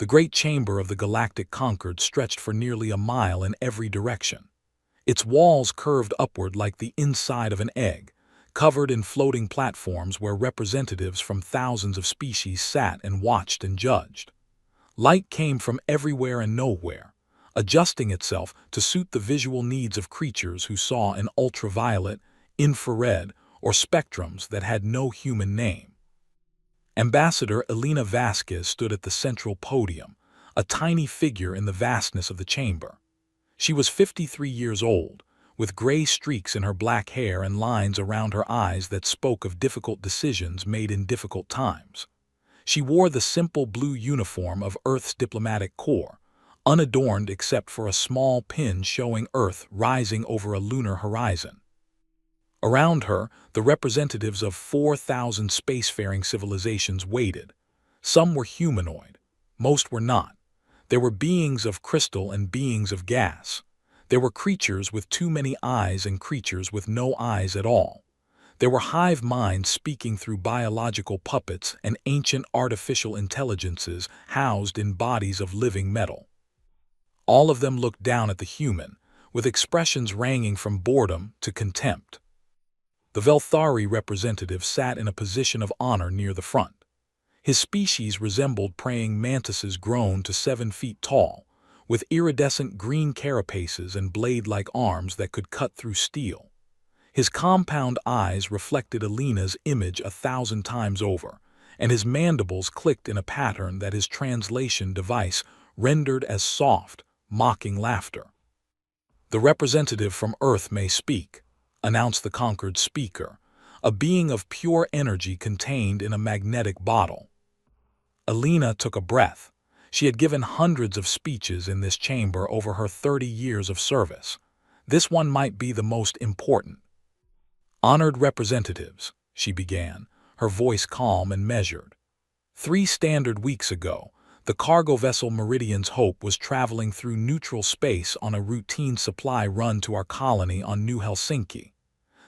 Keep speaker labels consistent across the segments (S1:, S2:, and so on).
S1: The great chamber of the galactic Concord stretched for nearly a mile in every direction. Its walls curved upward like the inside of an egg, covered in floating platforms where representatives from thousands of species sat and watched and judged. Light came from everywhere and nowhere, adjusting itself to suit the visual needs of creatures who saw in ultraviolet, infrared, or spectrums that had no human name. Ambassador Elena Vasquez stood at the central podium, a tiny figure in the vastness of the chamber. She was 53 years old, with gray streaks in her black hair and lines around her eyes that spoke of difficult decisions made in difficult times. She wore the simple blue uniform of Earth's diplomatic corps, unadorned except for a small pin showing Earth rising over a lunar horizon. Around her, the representatives of 4,000 spacefaring civilizations waited. Some were humanoid, most were not. There were beings of crystal and beings of gas. There were creatures with too many eyes and creatures with no eyes at all. There were hive minds speaking through biological puppets and ancient artificial intelligences housed in bodies of living metal. All of them looked down at the human, with expressions ranging from boredom to contempt. The Velthari representative sat in a position of honor near the front. His species resembled praying mantises grown to 7 feet tall, with iridescent green carapaces and blade-like arms that could cut through steel. His compound eyes reflected Elena's image 1,000 times over, and his mandibles clicked in a pattern that his translation device rendered as soft, mocking laughter. "The representative from Earth may speak," announced the Concord speaker, a being of pure energy contained in a magnetic bottle. Elena took a breath. She had given hundreds of speeches in this chamber over her 30 years of service. This one might be the most important. "Honored representatives," she began, her voice calm and measured. 3 standard weeks ago, the cargo vessel Meridian's Hope was traveling through neutral space on a routine supply run to our colony on New Helsinki.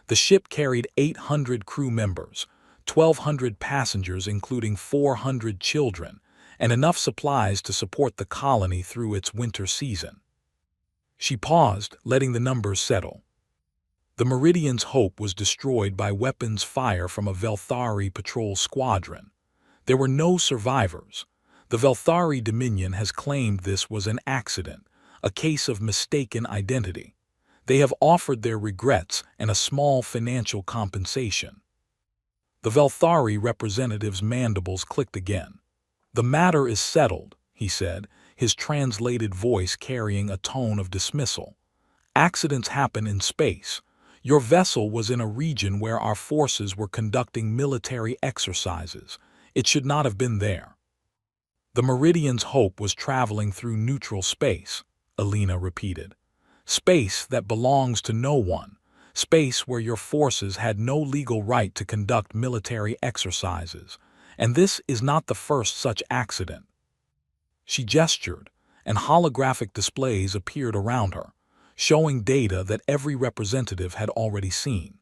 S1: The ship carried 800 crew members, 1,200 passengers including 400 children, and enough supplies to support the colony through its winter season. She paused, letting the numbers settle. The Meridian's Hope was destroyed by weapons fire from a Velthari patrol squadron. There were no survivors. The Velthari Dominion has claimed this was an accident, a case of mistaken identity. They have offered their regrets and a small financial compensation. The Velthari representative's mandibles clicked again. "The matter is settled," he said, his translated voice carrying a tone of dismissal. "Accidents happen in space. Your vessel was in a region where our forces were conducting military exercises. It should not have been there." "The Meridian's Hope was traveling through neutral space," Elena repeated. "Space that belongs to no one. Space where your forces had no legal right to conduct military exercises. And this is not the first such accident." She gestured, and holographic displays appeared around her, showing data that every representative had already seen.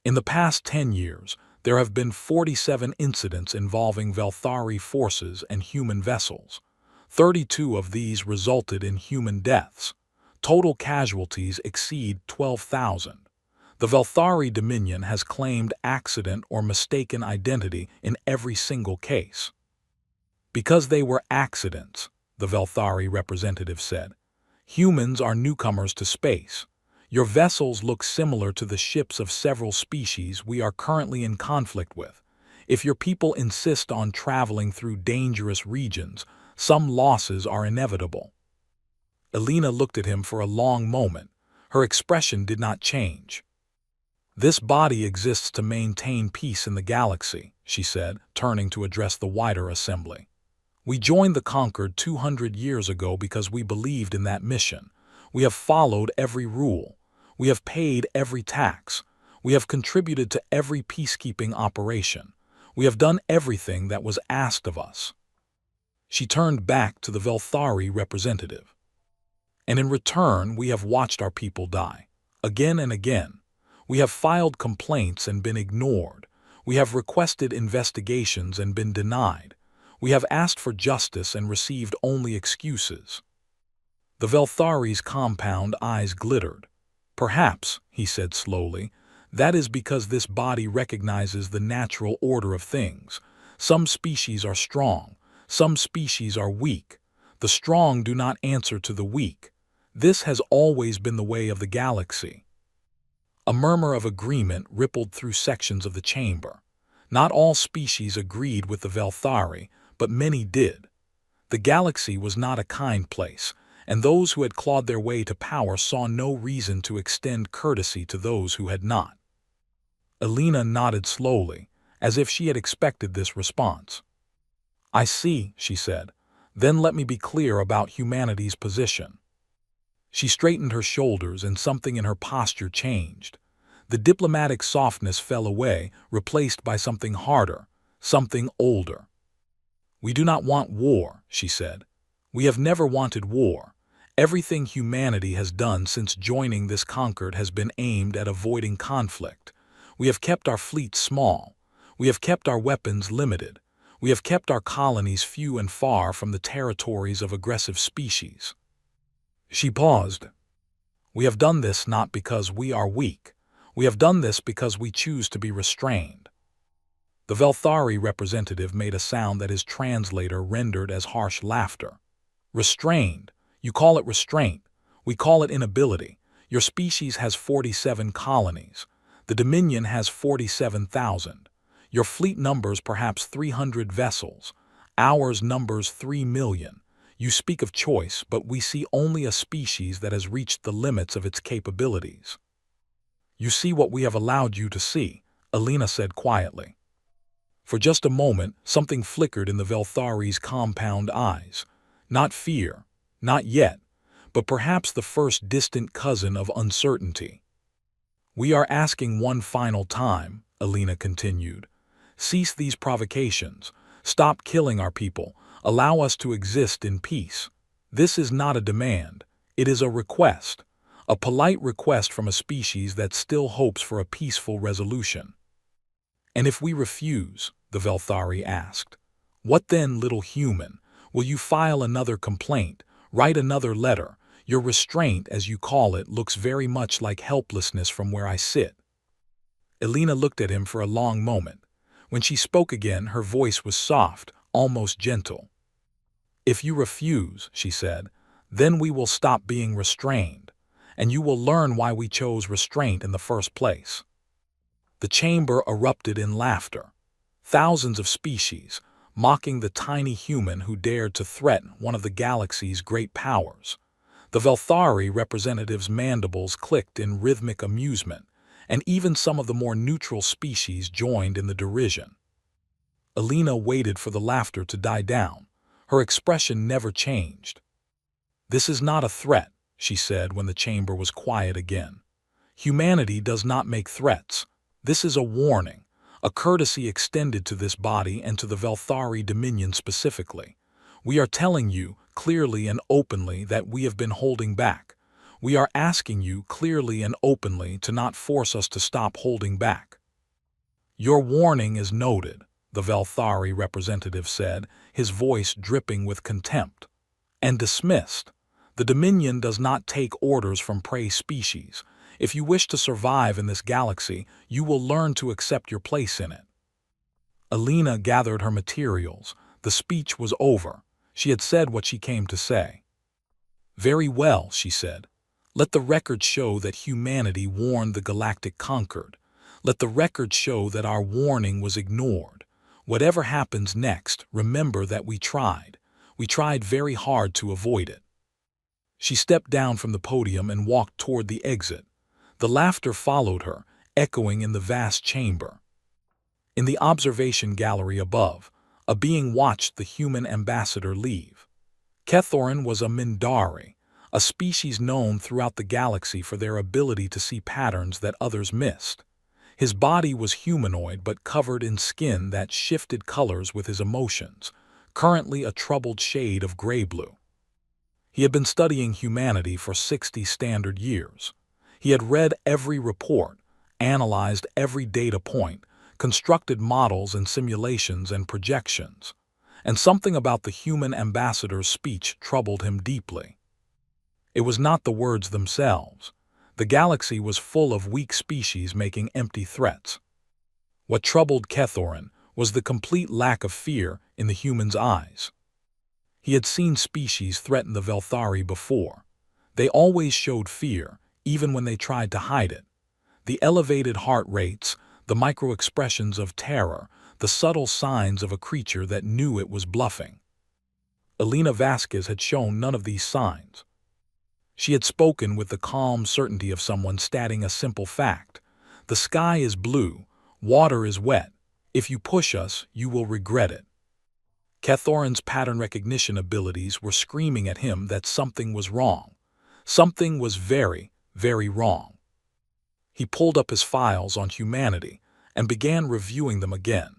S1: In the past 10 years, there have been 47 incidents involving Velthari forces and human vessels. 32 of these resulted in human deaths. Total casualties exceed 12,000. The Velthari Dominion has claimed accident or mistaken identity in every single case. "Because they were accidents," the Velthari representative said. "Humans are newcomers to space. Your vessels look similar to the ships of several species we are currently in conflict with. If your people insist on traveling through dangerous regions, some losses are inevitable." Elena looked at him for a long moment. Her expression did not change. "This body exists to maintain peace in the galaxy," she said, turning to address the wider assembly. "We joined the Concord 200 years ago because we believed in that mission. We have followed every rule. We have paid every tax. We have contributed to every peacekeeping operation. We have done everything that was asked of us." She turned back to the Velthari representative. "And in return, we have watched our people die. Again and again. We have filed complaints and been ignored. We have requested investigations and been denied. We have asked for justice and received only excuses." The Velthari's compound eyes glittered. "Perhaps," he said slowly, "that is because this body recognizes the natural order of things. Some species are strong, some species are weak. The strong do not answer to the weak. This has always been the way of the galaxy." A murmur of agreement rippled through sections of the chamber. Not all species agreed with the Velthari, but many did. The galaxy was not a kind place, and those who had clawed their way to power saw no reason to extend courtesy to those who had not. Elena nodded slowly, as if she had expected this response. "I see," she said. "Then let me be clear about humanity's position." She straightened her shoulders and something in her posture changed. The diplomatic softness fell away, replaced by something harder, something older. "We do not want war," she said. "We have never wanted war. Everything humanity has done since joining this Concord has been aimed at avoiding conflict. We have kept our fleets small. We have kept our weapons limited. We have kept our colonies few and far from the territories of aggressive species." She paused. "We have done this not because we are weak. We have done this because we choose to be restrained." The Velthari representative made a sound that his translator rendered as harsh laughter. "Restrained? You call it restraint. We call it inability. Your species has 47 colonies. The Dominion has 47,000. Your fleet numbers perhaps 300 vessels. Ours numbers 3 million. You speak of choice, but we see only a species that has reached the limits of its capabilities." "You see what we have allowed you to see," Elena said quietly. For just a moment, something flickered in the Velthari's compound eyes. Not fear, not yet, but perhaps the first distant cousin of uncertainty. "We are asking one final time," Elena continued. "Cease these provocations. Stop killing our people. Allow us to exist in peace. This is not a demand. It is a request. A polite request from a species that still hopes for a peaceful resolution." "And if we refuse?" the Velthari asked. "What then, little human? Will you file another complaint, write another letter? Your restraint, as you call it, looks very much like helplessness from where I sit." Elena looked at him for a long moment. When she spoke again, her voice was soft, almost gentle. "If you refuse," she said, "then we will stop being restrained, and you will learn why we chose restraint in the first place." The chamber erupted in laughter. Thousands of species, mocking the tiny human who dared to threaten one of the galaxy's great powers. The Velthari representative's mandibles clicked in rhythmic amusement, and even some of the more neutral species joined in the derision. Elena waited for the laughter to die down. Her expression never changed. "This is not a threat," she said when the chamber was quiet again. "Humanity does not make threats. This is a warning, a courtesy extended to this body and to the Velthari Dominion specifically. We are telling you, clearly and openly, that we have been holding back. We are asking you, clearly and openly, to not force us to stop holding back." "Your warning is noted," the Velthari representative said, his voice dripping with contempt. "And dismissed. The Dominion does not take orders from prey species. If you wish to survive in this galaxy, you will learn to accept your place in it." Elena gathered her materials. The speech was over. She had said what she came to say. "Very well," she said. "Let the record show that humanity warned the Galactic Concord. Let the record show that our warning was ignored. Whatever happens next, remember that we tried. We tried very hard to avoid it." She stepped down from the podium and walked toward the exit. The laughter followed her, echoing in the vast chamber. In the observation gallery above, a being watched the human ambassador leave. Kethorin was a Mindari, a species known throughout the galaxy for their ability to see patterns that others missed. His body was humanoid but covered in skin that shifted colors with his emotions, currently a troubled shade of gray-blue. He had been studying humanity for 60 standard years. He had read every report, analyzed every data point, constructed models and simulations and projections. and something about the human ambassador's speech troubled him deeply. It was not the words themselves. The galaxy was full of weak species making empty threats. What troubled Kethorin was the complete lack of fear in the human's eyes. He had seen species threaten the Velthari before. They always showed fear, even when they tried to hide it. The elevated heart rates, the micro-expressions of terror, the subtle signs of a creature that knew it was bluffing. Elena Vasquez had shown none of these signs. She had spoken with the calm certainty of someone stating a simple fact. The sky is blue, water is wet. If you push us, you will regret it. Kethorin's pattern recognition abilities were screaming at him that something was wrong. Something was very, very wrong. He pulled up his files on humanity and began reviewing them again.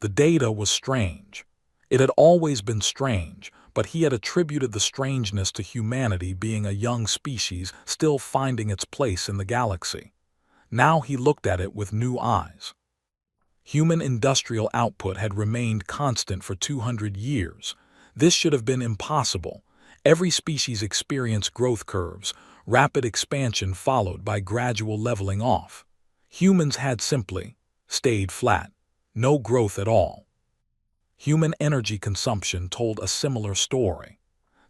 S1: The data was strange. It had always been strange, but he had attributed the strangeness to humanity being a young species still finding its place in the galaxy. Now he looked at it with new eyes. Human industrial output had remained constant for 200 years. This should have been impossible. Every species experienced growth curves, rapid expansion followed by gradual leveling off. Humans had simply stayed flat, no growth at all. Human energy consumption told a similar story.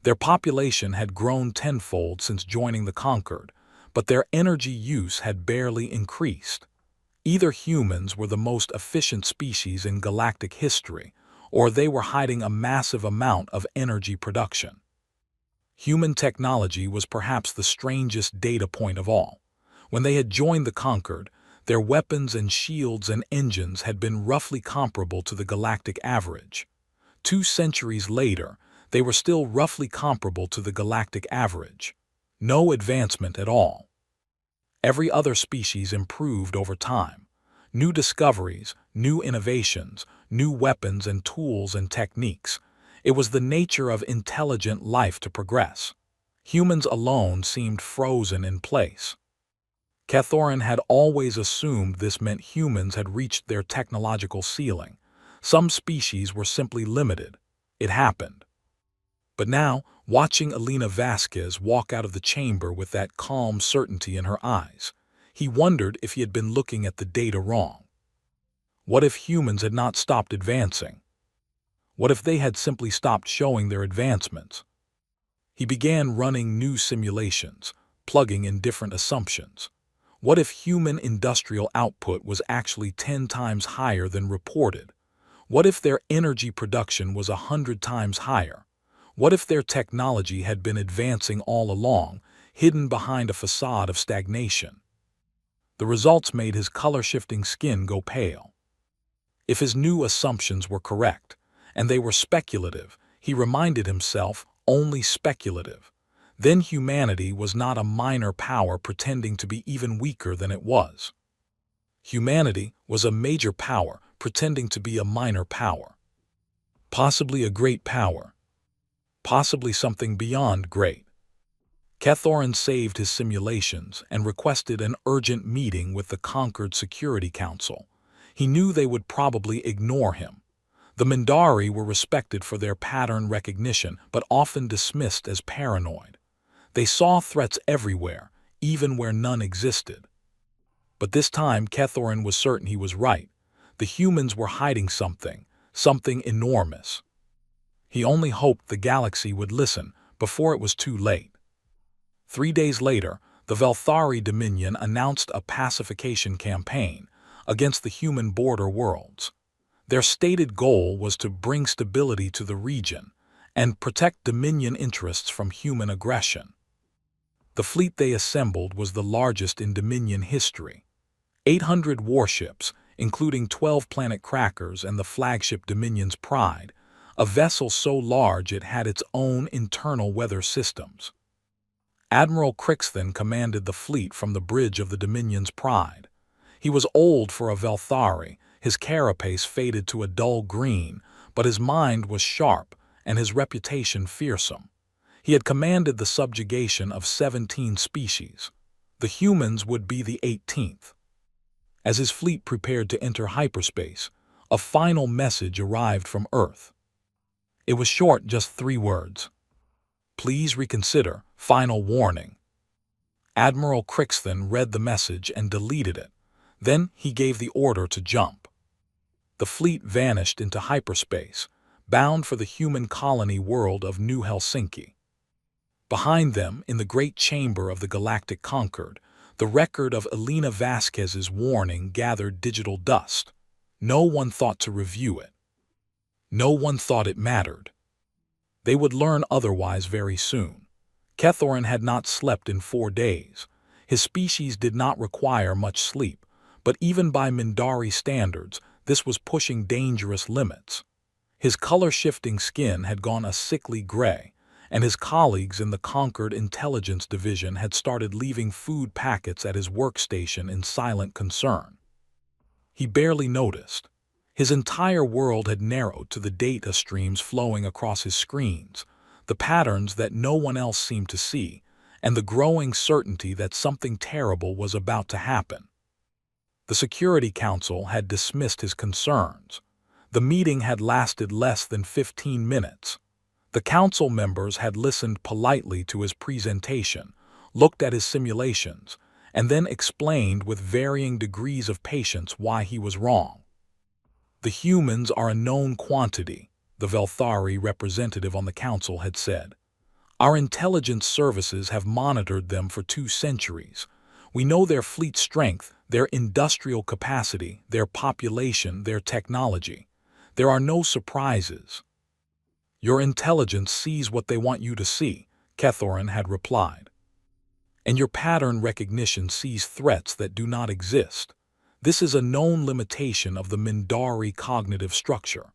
S1: Their population had grown tenfold since joining the Conquered, but their energy use had barely increased. Either humans were the most efficient species in galactic history, or they were hiding a massive amount of energy production. Human technology was perhaps the strangest data point of all. When they had joined the Conquered, their weapons and shields and engines had been roughly comparable to the galactic average. 2 centuries later, they were still roughly comparable to the galactic average. No advancement at all. Every other species improved over time. New discoveries, new innovations, new weapons and tools and techniques. It was the nature of intelligent life to progress. Humans alone seemed frozen in place. Kethorin had always assumed this meant humans had reached their technological ceiling. Some species were simply limited. It happened. But now, watching Elena Vasquez walk out of the chamber with that calm certainty in her eyes, he wondered if he had been looking at the data wrong. What if humans had not stopped advancing? What if they had simply stopped showing their advancements? He began running new simulations, plugging in different assumptions. What if human industrial output was actually 10 times higher than reported? What if their energy production was 100 times higher? What if their technology had been advancing all along, hidden behind a facade of stagnation? The results made his color-shifting skin go pale. If his new assumptions were correct, and they were speculative, he reminded himself, only speculative, then humanity was not a minor power pretending to be even weaker than it was. Humanity was a major power pretending to be a minor power. Possibly a great power. Possibly something beyond great. Kethorin saved his simulations and requested an urgent meeting with the Conquered Security Council. He knew they would probably ignore him. The Mindari were respected for their pattern recognition but often dismissed as paranoid. They saw threats everywhere, even where none existed. But this time Kethorin was certain he was right. The humans were hiding something, something enormous. He only hoped the galaxy would listen before it was too late. 3 days later, the Velthari Dominion announced a pacification campaign against the human border worlds. Their stated goal was to bring stability to the region and protect Dominion interests from human aggression. The fleet they assembled was the largest in Dominion history. 800 warships, including 12 planet crackers and the flagship Dominion's Pride, a vessel so large it had its own internal weather systems. Admiral Crixthan commanded the fleet from the bridge of the Dominion's Pride. He was old for a Velthari, his carapace faded to a dull green, but his mind was sharp and his reputation fearsome. He had commanded the subjugation of 17 species. The humans would be the 18th. As his fleet prepared to enter hyperspace, a final message arrived from Earth. It was short, just 3 words. Please reconsider. Final warning. Admiral Crixton read the message and deleted it. Then he gave the order to jump. The fleet vanished into hyperspace, bound for the human colony world of New Helsinki. Behind them, in the great chamber of the Galactic Concord, the record of Elena Vasquez's warning gathered digital dust. No one thought to review it. No one thought it mattered. They would learn otherwise very soon. Kethorin had not slept in 4 days. His species did not require much sleep, but even by Mindari standards, this was pushing dangerous limits. His color-shifting skin had gone a sickly gray, and his colleagues in the Concord Intelligence Division had started leaving food packets at his workstation in silent concern. He barely noticed. His entire world had narrowed to the data streams flowing across his screens, the patterns that no one else seemed to see, and the growing certainty that something terrible was about to happen. The Security Council had dismissed his concerns. The meeting had lasted less than 15 minutes. The council members had listened politely to his presentation, looked at his simulations, and then explained with varying degrees of patience why he was wrong. The humans are a known quantity, the Velthari representative on the council had said. Our intelligence services have monitored them for 2 centuries. We know their fleet strength, their industrial capacity, their population, their technology. There are no surprises. Your intelligence sees what they want you to see, Kethorin had replied. And your pattern recognition sees threats that do not exist. This is a known limitation of the Mindari cognitive structure.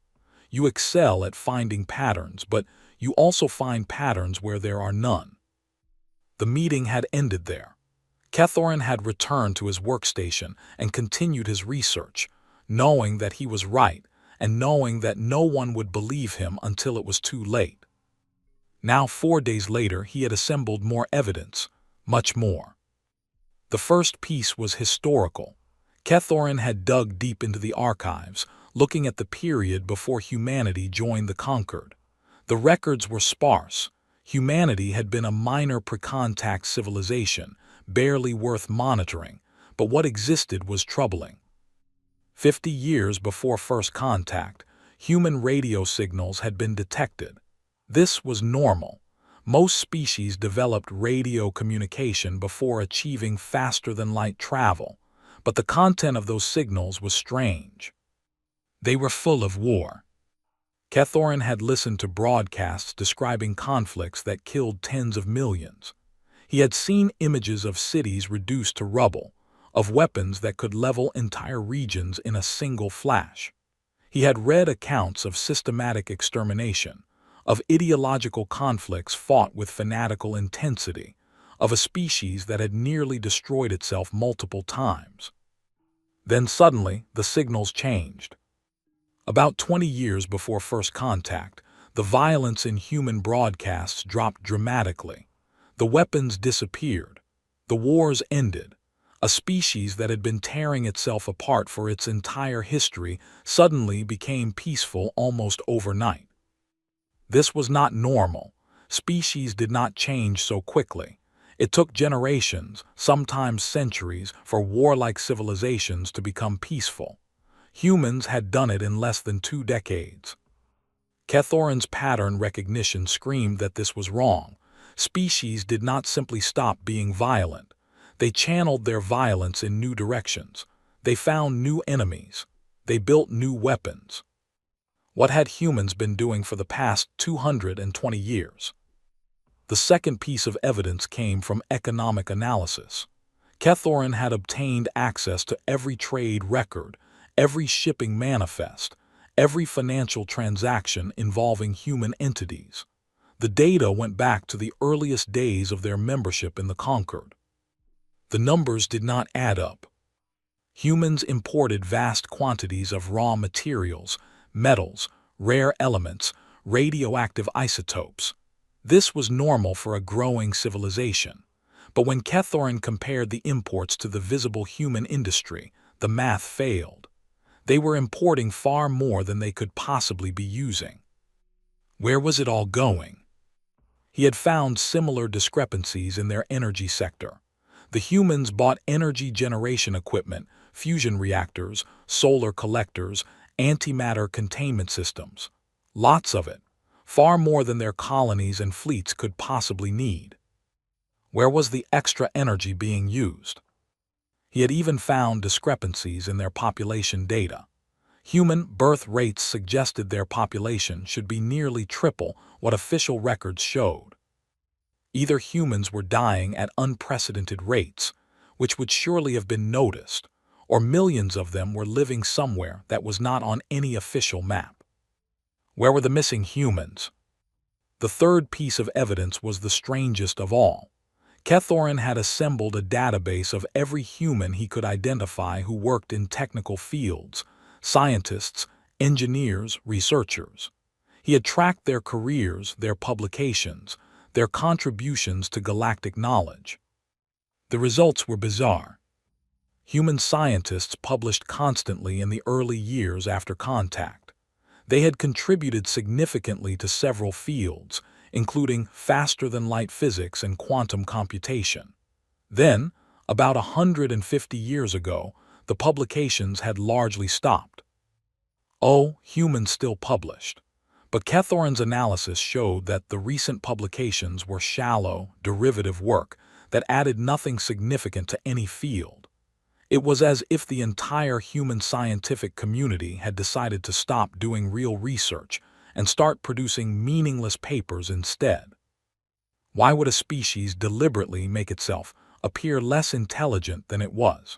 S1: You excel at finding patterns, but you also find patterns where there are none. The meeting had ended there. Kethorin had returned to his workstation and continued his research, knowing that he was right and knowing that no one would believe him until it was too late. Now, 4 days later, he had assembled more evidence, much more. The first piece was historical. Kethorin had dug deep into the archives, looking at the period before humanity joined the Concord. The records were sparse. Humanity had been a minor pre-contact civilization, barely worth monitoring, but what existed was troubling. 50 years before first contact, human radio signals had been detected. This was normal. Most species developed radio communication before achieving faster-than-light travel, but the content of those signals was strange. They were full of war. Kethorin had listened to broadcasts describing conflicts that killed tens of millions. He had seen images of cities reduced to rubble, of weapons that could level entire regions in a single flash. He had read accounts of systematic extermination, of ideological conflicts fought with fanatical intensity, of a species that had nearly destroyed itself multiple times. Then suddenly, the signals changed. About 20 years before first contact, the violence in human broadcasts dropped dramatically. The weapons disappeared. The wars ended. A species that had been tearing itself apart for its entire history suddenly became peaceful almost overnight. This was not normal. Species did not change so quickly. It took generations, sometimes centuries, for warlike civilizations to become peaceful. Humans had done it in less than 2 decades. Kethorin's pattern recognition screamed that this was wrong. Species did not simply stop being violent. They channeled their violence in new directions. They found new enemies. They built new weapons. What had humans been doing for the past 220 years? The second piece of evidence came from economic analysis. Kethorin had obtained access to every trade record, every shipping manifest, every financial transaction involving human entities. The data went back to the earliest days of their membership in the Concord. The numbers did not add up. Humans imported vast quantities of raw materials, metals, rare elements, radioactive isotopes. This was normal for a growing civilization. But when Kethorin compared the imports to the visible human industry, the math failed. They were importing far more than they could possibly be using. Where was it all going? He had found similar discrepancies in their energy sector. The humans bought energy generation equipment, fusion reactors, solar collectors, antimatter containment systems. Lots of it, far more than their colonies and fleets could possibly need. Where was the extra energy being used? He had even found discrepancies in their population data. Human birth rates suggested their population should be nearly triple what official records showed. Either humans were dying at unprecedented rates, which would surely have been noticed, or millions of them were living somewhere that was not on any official map. Where were the missing humans? The third piece of evidence was the strangest of all. Kethorin had assembled a database of every human he could identify who worked in technical fields, scientists, engineers, researchers. He had tracked their careers, their publications, their contributions to galactic knowledge. The results were bizarre. Human scientists published constantly in the early years after contact. They had contributed significantly to several fields, including faster-than-light physics and quantum computation. Then, about 150 years ago, the publications had largely stopped. Oh, humans still published. But Kethorin's analysis showed that the recent publications were shallow, derivative work that added nothing significant to any field. It was as if the entire human scientific community had decided to stop doing real research and start producing meaningless papers instead. Why would a species deliberately make itself appear less intelligent than it was?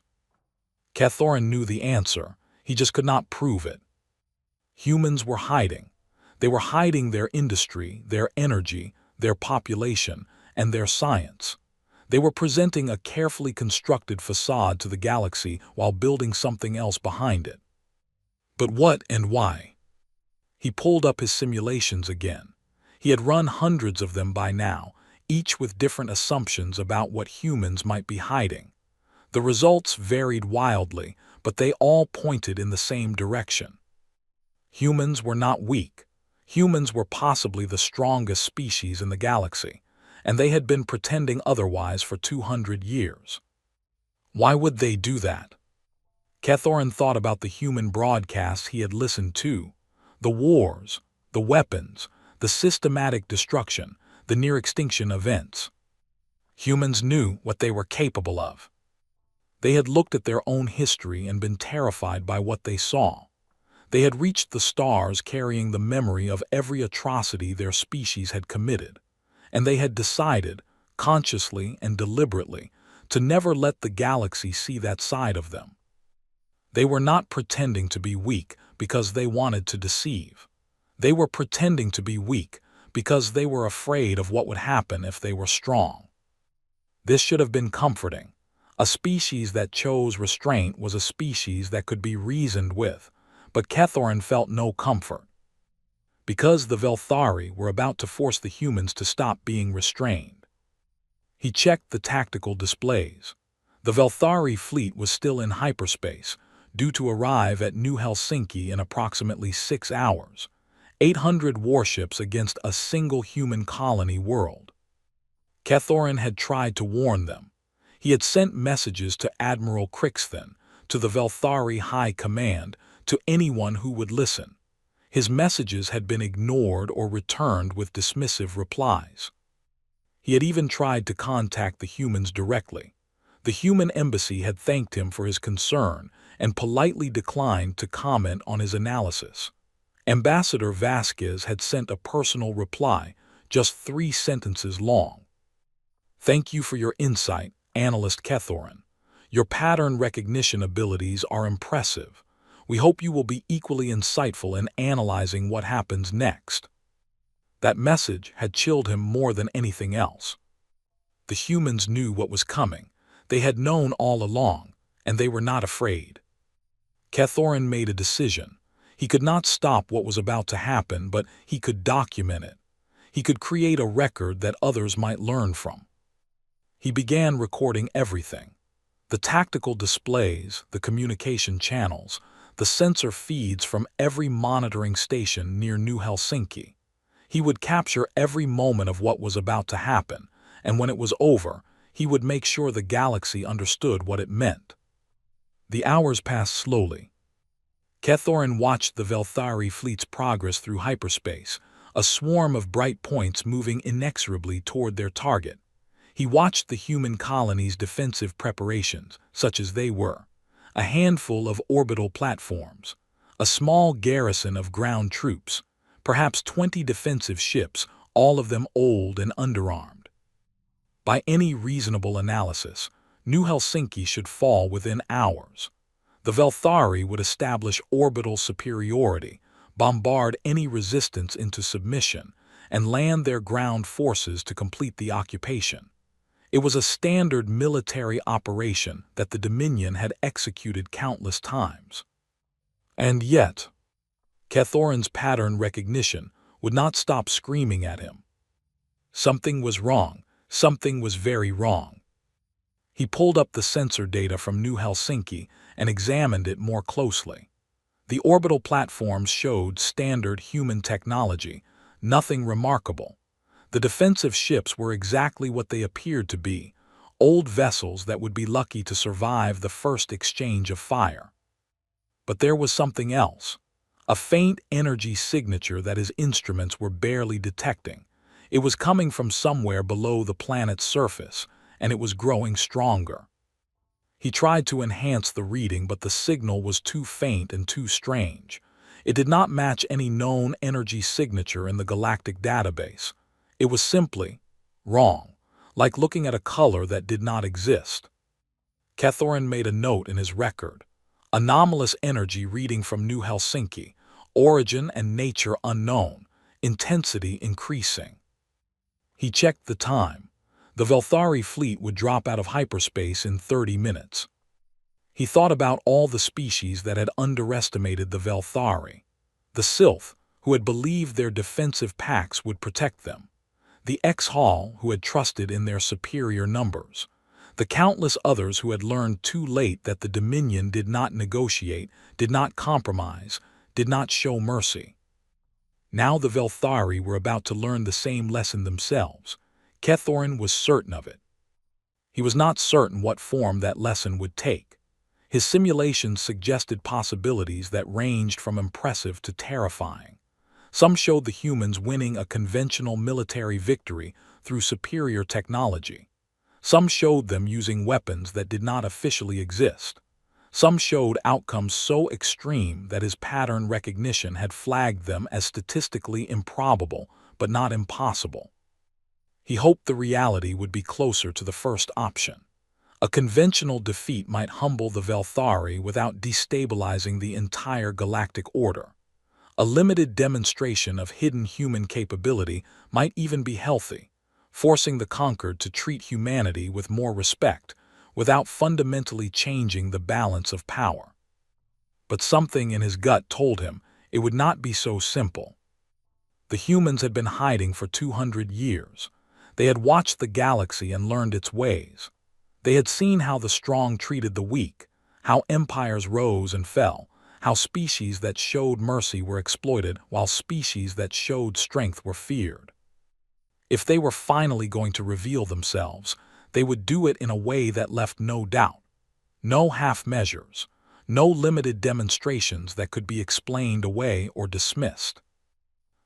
S1: Kethorin knew the answer, he just could not prove it. Humans were hiding. They were hiding their industry, their energy, their population, and their science. They were presenting a carefully constructed facade to the galaxy while building something else behind it. But what and why? He pulled up his simulations again. He had run hundreds of them by now, each with different assumptions about what humans might be hiding. The results varied wildly, but they all pointed in the same direction. Humans were not weak. Humans were possibly the strongest species in the galaxy, and they had been pretending otherwise for 200 years. Why would they do that? Kethorin thought about the human broadcasts he had listened to, the wars, the weapons, the systematic destruction, the near-extinction events. Humans knew what they were capable of. They had looked at their own history and been terrified by what they saw. They had reached the stars carrying the memory of every atrocity their species had committed, and they had decided, consciously and deliberately, to never let the galaxy see that side of them. They were not pretending to be weak because they wanted to deceive. They were pretending to be weak because they were afraid of what would happen if they were strong. This should have been comforting. A species that chose restraint was a species that could be reasoned with, but Kethorin felt no comfort. Because the Velthari were about to force the humans to stop being restrained. He checked the tactical displays. The Velthari fleet was still in hyperspace, due to arrive at New Helsinki in approximately 6 hours. 800 warships against a single human colony world. Kethorin had tried to warn them. He had sent messages to Admiral Crixthan, to the Velthari High Command, to anyone who would listen. His messages had been ignored or returned with dismissive replies. He had even tried to contact the humans directly. The human embassy had thanked him for his concern and politely declined to comment on his analysis. Ambassador Vasquez had sent a personal reply, just 3 sentences long. Thank you for your insight, Analyst Kethorin. Your pattern recognition abilities are impressive. We hope you will be equally insightful in analyzing what happens next. That message had chilled him more than anything else. The humans knew what was coming. They had known all along, and they were not afraid. Kethorin made a decision. He could not stop what was about to happen, but he could document it. He could create a record that others might learn from. He began recording everything. The tactical displays, the communication channels, the sensor feeds from every monitoring station near New Helsinki. He would capture every moment of what was about to happen, and when it was over, he would make sure the galaxy understood what it meant. The hours passed slowly. Kethorin watched the Velthari fleet's progress through hyperspace, a swarm of bright points moving inexorably toward their target. He watched the human colony's defensive preparations, such as they were: a handful of orbital platforms, a small garrison of ground troops, perhaps 20 defensive ships, all of them old and underarmed. By any reasonable analysis, New Helsinki should fall within hours. The Velthari would establish orbital superiority, bombard any resistance into submission, and land their ground forces to complete the occupation. It was a standard military operation that the Dominion had executed countless times. And yet, Kethorin's pattern recognition would not stop screaming at him. Something was wrong. Something was very wrong. He pulled up the sensor data from New Helsinki and examined it more closely. The orbital platforms showed standard human technology, nothing remarkable. The defensive ships were exactly what they appeared to be: old vessels that would be lucky to survive the first exchange of fire. But there was something else, a faint energy signature that his instruments were barely detecting. It was coming from somewhere below the planet's surface, and it was growing stronger. He tried to enhance the reading, but the signal was too faint and too strange. It did not match any known energy signature in the galactic database. It was simply wrong, like looking at a color that did not exist. Kethorin made a note in his record: anomalous energy reading from New Helsinki, origin and nature unknown, intensity increasing. He checked the time. The Velthari fleet would drop out of hyperspace in 30 minutes. He thought about all the species that had underestimated the Velthari: the Sylph, who had believed their defensive packs would protect them; the X-Hall, who had trusted in their superior numbers; the countless others who had learned too late that the Dominion did not negotiate, did not compromise, did not show mercy. Now the Velthari were about to learn the same lesson themselves. Kethorin was certain of it. He was not certain what form that lesson would take. His simulations suggested possibilities that ranged from impressive to terrifying. Some showed the humans winning a conventional military victory through superior technology. Some showed them using weapons that did not officially exist. Some showed outcomes so extreme that his pattern recognition had flagged them as statistically improbable, but not impossible. He hoped the reality would be closer to the first option. A conventional defeat might humble the Velthari without destabilizing the entire galactic order. A limited demonstration of hidden human capability might even be healthy, forcing the conquered to treat humanity with more respect, without fundamentally changing the balance of power. But something in his gut told him it would not be so simple. The humans had been hiding for 200 years. They had watched the galaxy and learned its ways. They had seen how the strong treated the weak, how empires rose and fell, how species that showed mercy were exploited while species that showed strength were feared. If they were finally going to reveal themselves, they would do it in a way that left no doubt. No half measures, no limited demonstrations that could be explained away or dismissed.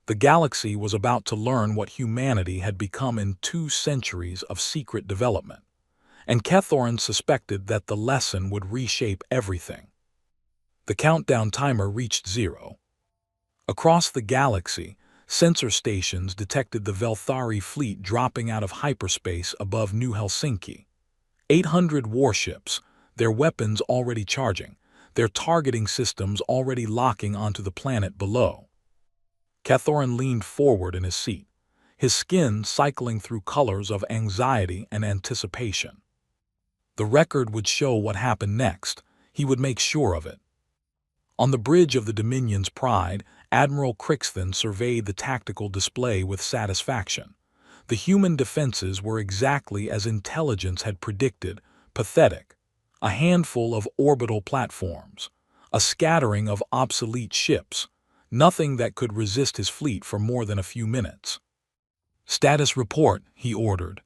S1: The galaxy was about to learn what humanity had become in 2 centuries of secret development, and Kethorin suspected that the lesson would reshape everything. The countdown timer reached 0. Across the galaxy, sensor stations detected the Velthari fleet dropping out of hyperspace above New Helsinki. 800 warships, their weapons already charging, their targeting systems already locking onto the planet below. Kethorin leaned forward in his seat, his skin cycling through colors of anxiety and anticipation. The record would show what happened next. He would make sure of it. On the bridge of the Dominion's Pride, Admiral Crixton surveyed the tactical display with satisfaction. The human defenses were exactly as intelligence had predicted: pathetic. A handful of orbital platforms, a scattering of obsolete ships, nothing that could resist his fleet for more than a few minutes. "Status report," he ordered.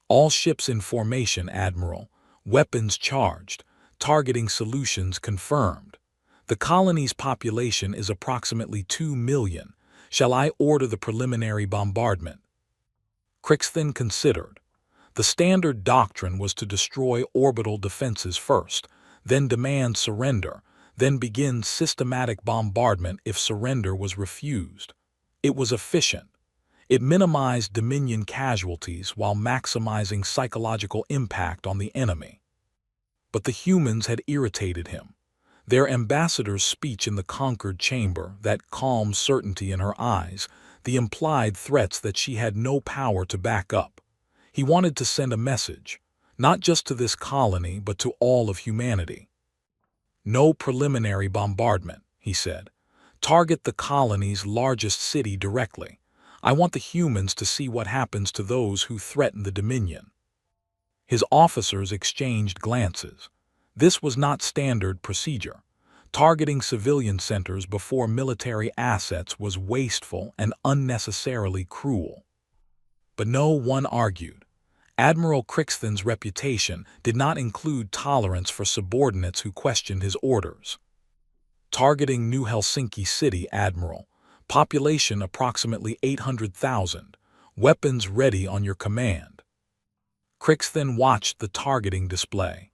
S1: "All ships in formation, Admiral. Weapons charged. Targeting solutions confirmed. The colony's population is approximately 2 million. Shall I order the preliminary bombardment?" Crixton considered. The standard doctrine was to destroy orbital defenses first, then demand surrender, then begin systematic bombardment if surrender was refused. It was efficient. It minimized Dominion casualties while maximizing psychological impact on the enemy. But the humans had irritated him. Their ambassador's speech in the conquered chamber, that calm certainty in her eyes, the implied threats that she had no power to back up. He wanted to send a message, not just to this colony but to all of humanity. "No preliminary bombardment," he said. "Target the colony's largest city directly. I want the humans to see what happens to those who threaten the Dominion." His officers exchanged glances. This was not standard procedure. Targeting civilian centers before military assets was wasteful and unnecessarily cruel. But no one argued. Admiral Crixton's reputation did not include tolerance for subordinates who questioned his orders. "Targeting New Helsinki City, Admiral. Population approximately 800,000. Weapons ready on your command." Crixton watched the targeting display.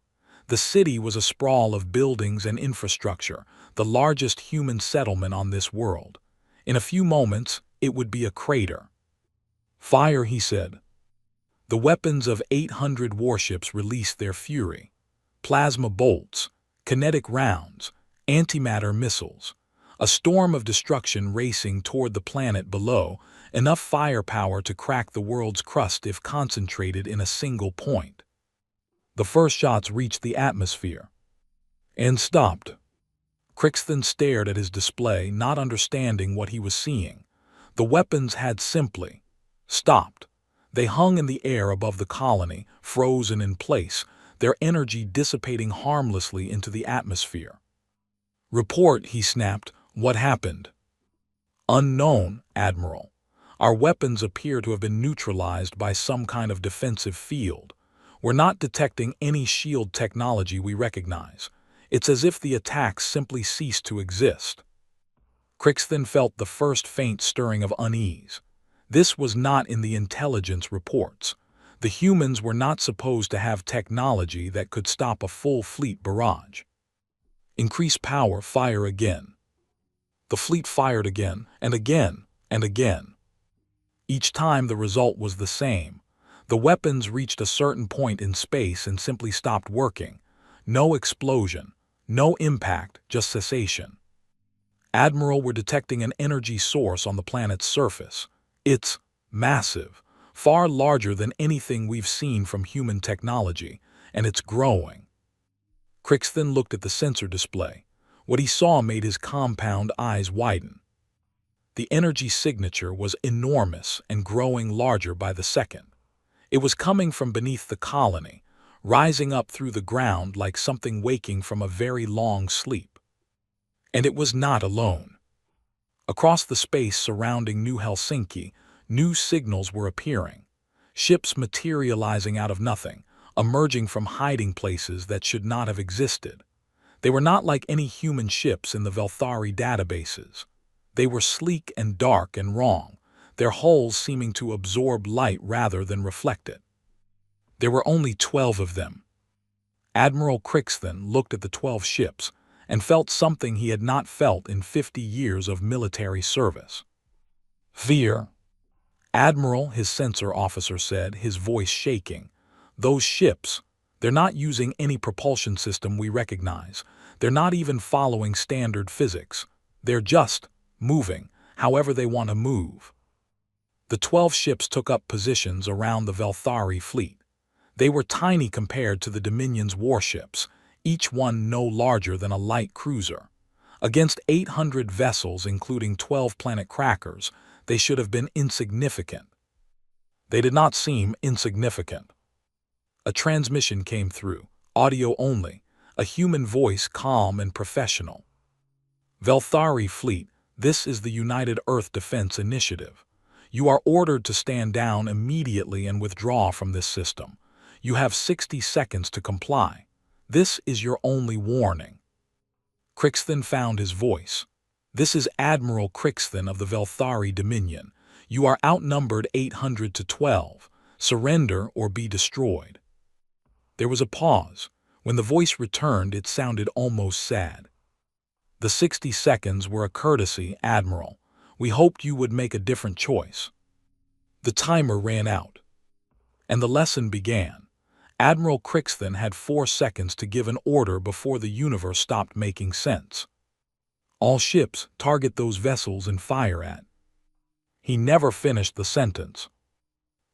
S1: The city was a sprawl of buildings and infrastructure, the largest human settlement on this world. In a few moments, it would be a crater. "Fire," he said. The weapons of 800 warships released their fury. Plasma bolts, kinetic rounds, antimatter missiles. A storm of destruction racing toward the planet below, enough firepower to crack the world's crust if concentrated in a single point. The first shots reached the atmosphere and stopped. Crixton stared at his display, not understanding what he was seeing. The weapons had simply stopped. They hung in the air above the colony, frozen in place, their energy dissipating harmlessly into the atmosphere. "Report," he snapped. "What happened?" "Unknown, Admiral. Our weapons appear to have been neutralized by some kind of defensive field. We're not detecting any shield technology we recognize. It's as if the attacks simply ceased to exist." Crixton felt the first faint stirring of unease. This was not in the intelligence reports. The humans were not supposed to have technology that could stop a full fleet barrage. "Increase power, fire again." The fleet fired again, and again, and again. Each time the result was the same. The weapons reached a certain point in space and simply stopped working. No explosion, no impact, just cessation. "Admiral, we're detecting an energy source on the planet's surface. It's massive, far larger than anything we've seen from human technology, and it's growing." Crixton looked at the sensor display. What he saw made his compound eyes widen. The energy signature was enormous and growing larger by the second. It was coming from beneath the colony, rising up through the ground like something waking from a very long sleep. And it was not alone. Across the space surrounding New Helsinki, new signals were appearing. Ships materializing out of nothing, emerging from hiding places that should not have existed. They were not like any human ships in the Velthari databases. They were sleek and dark and wrong, their hulls seeming to absorb light rather than reflect it. There were only 12 of them. Admiral Crixton looked at the 12 ships and felt something he had not felt in 50 years of military service. "Fear." "Admiral," his sensor officer said, his voice shaking. "Those ships, they're not using any propulsion system we recognize. They're not even following standard physics. They're just moving, however they want to move." The 12 ships took up positions around the Velthari fleet. They were tiny compared to the Dominion's warships, each one no larger than a light cruiser. Against 800 vessels, including 12 planet crackers, they should have been insignificant. They did not seem insignificant. A transmission came through, audio only, a human voice calm and professional. "Velthari fleet, This is the United Earth Defense Initiative. You are ordered to stand down immediately and withdraw from this system. You have 60 seconds to comply. This is your only warning." Crixton found his voice. "This is Admiral Crixton of the Velthari Dominion. You are outnumbered 800 to 12. Surrender or be destroyed." There was a pause. When the voice returned, it sounded almost sad. "The 60 seconds were a courtesy, Admiral. We hoped you would make a different choice." The timer ran out, and the lesson began. Admiral Crixton had 4 seconds to give an order before the universe stopped making sense. "All ships, target those vessels and fire at." He never finished the sentence.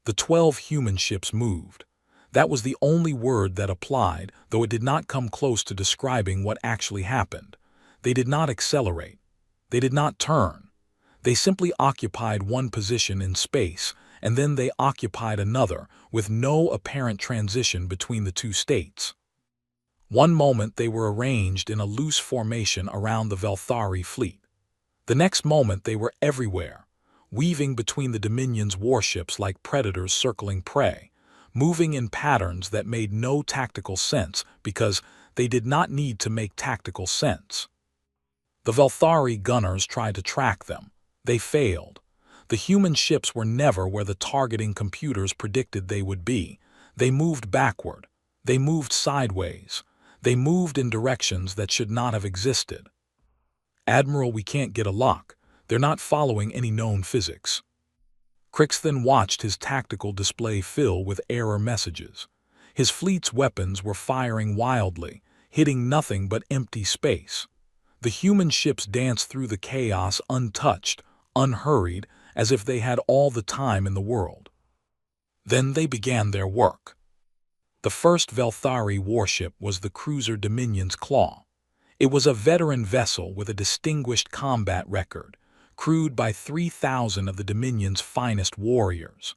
S1: The 12 human ships moved. That was the only word that applied, though it did not come close to describing what actually happened. They did not accelerate. They did not turn. They simply occupied one position in space, and then they occupied another, with no apparent transition between the two states. One moment they were arranged in a loose formation around the Velthari fleet. The next moment they were everywhere, weaving between the Dominion's warships like predators circling prey, moving in patterns that made no tactical sense because they did not need to make tactical sense. The Velthari gunners tried to track them. They failed. The human ships were never where the targeting computers predicted they would be. They moved backward. They moved sideways. They moved in directions that should not have existed. "Admiral, we can't get a lock. They're not following any known physics." Crixton watched his tactical display fill with error messages. His fleet's weapons were firing wildly, hitting nothing but empty space. The human ships danced through the chaos untouched, unhurried, as if they had all the time in the world. Then they began their work. The first Velthari warship was the cruiser Dominion's Claw. It was a veteran vessel with a distinguished combat record, crewed by 3,000 of the Dominion's finest warriors.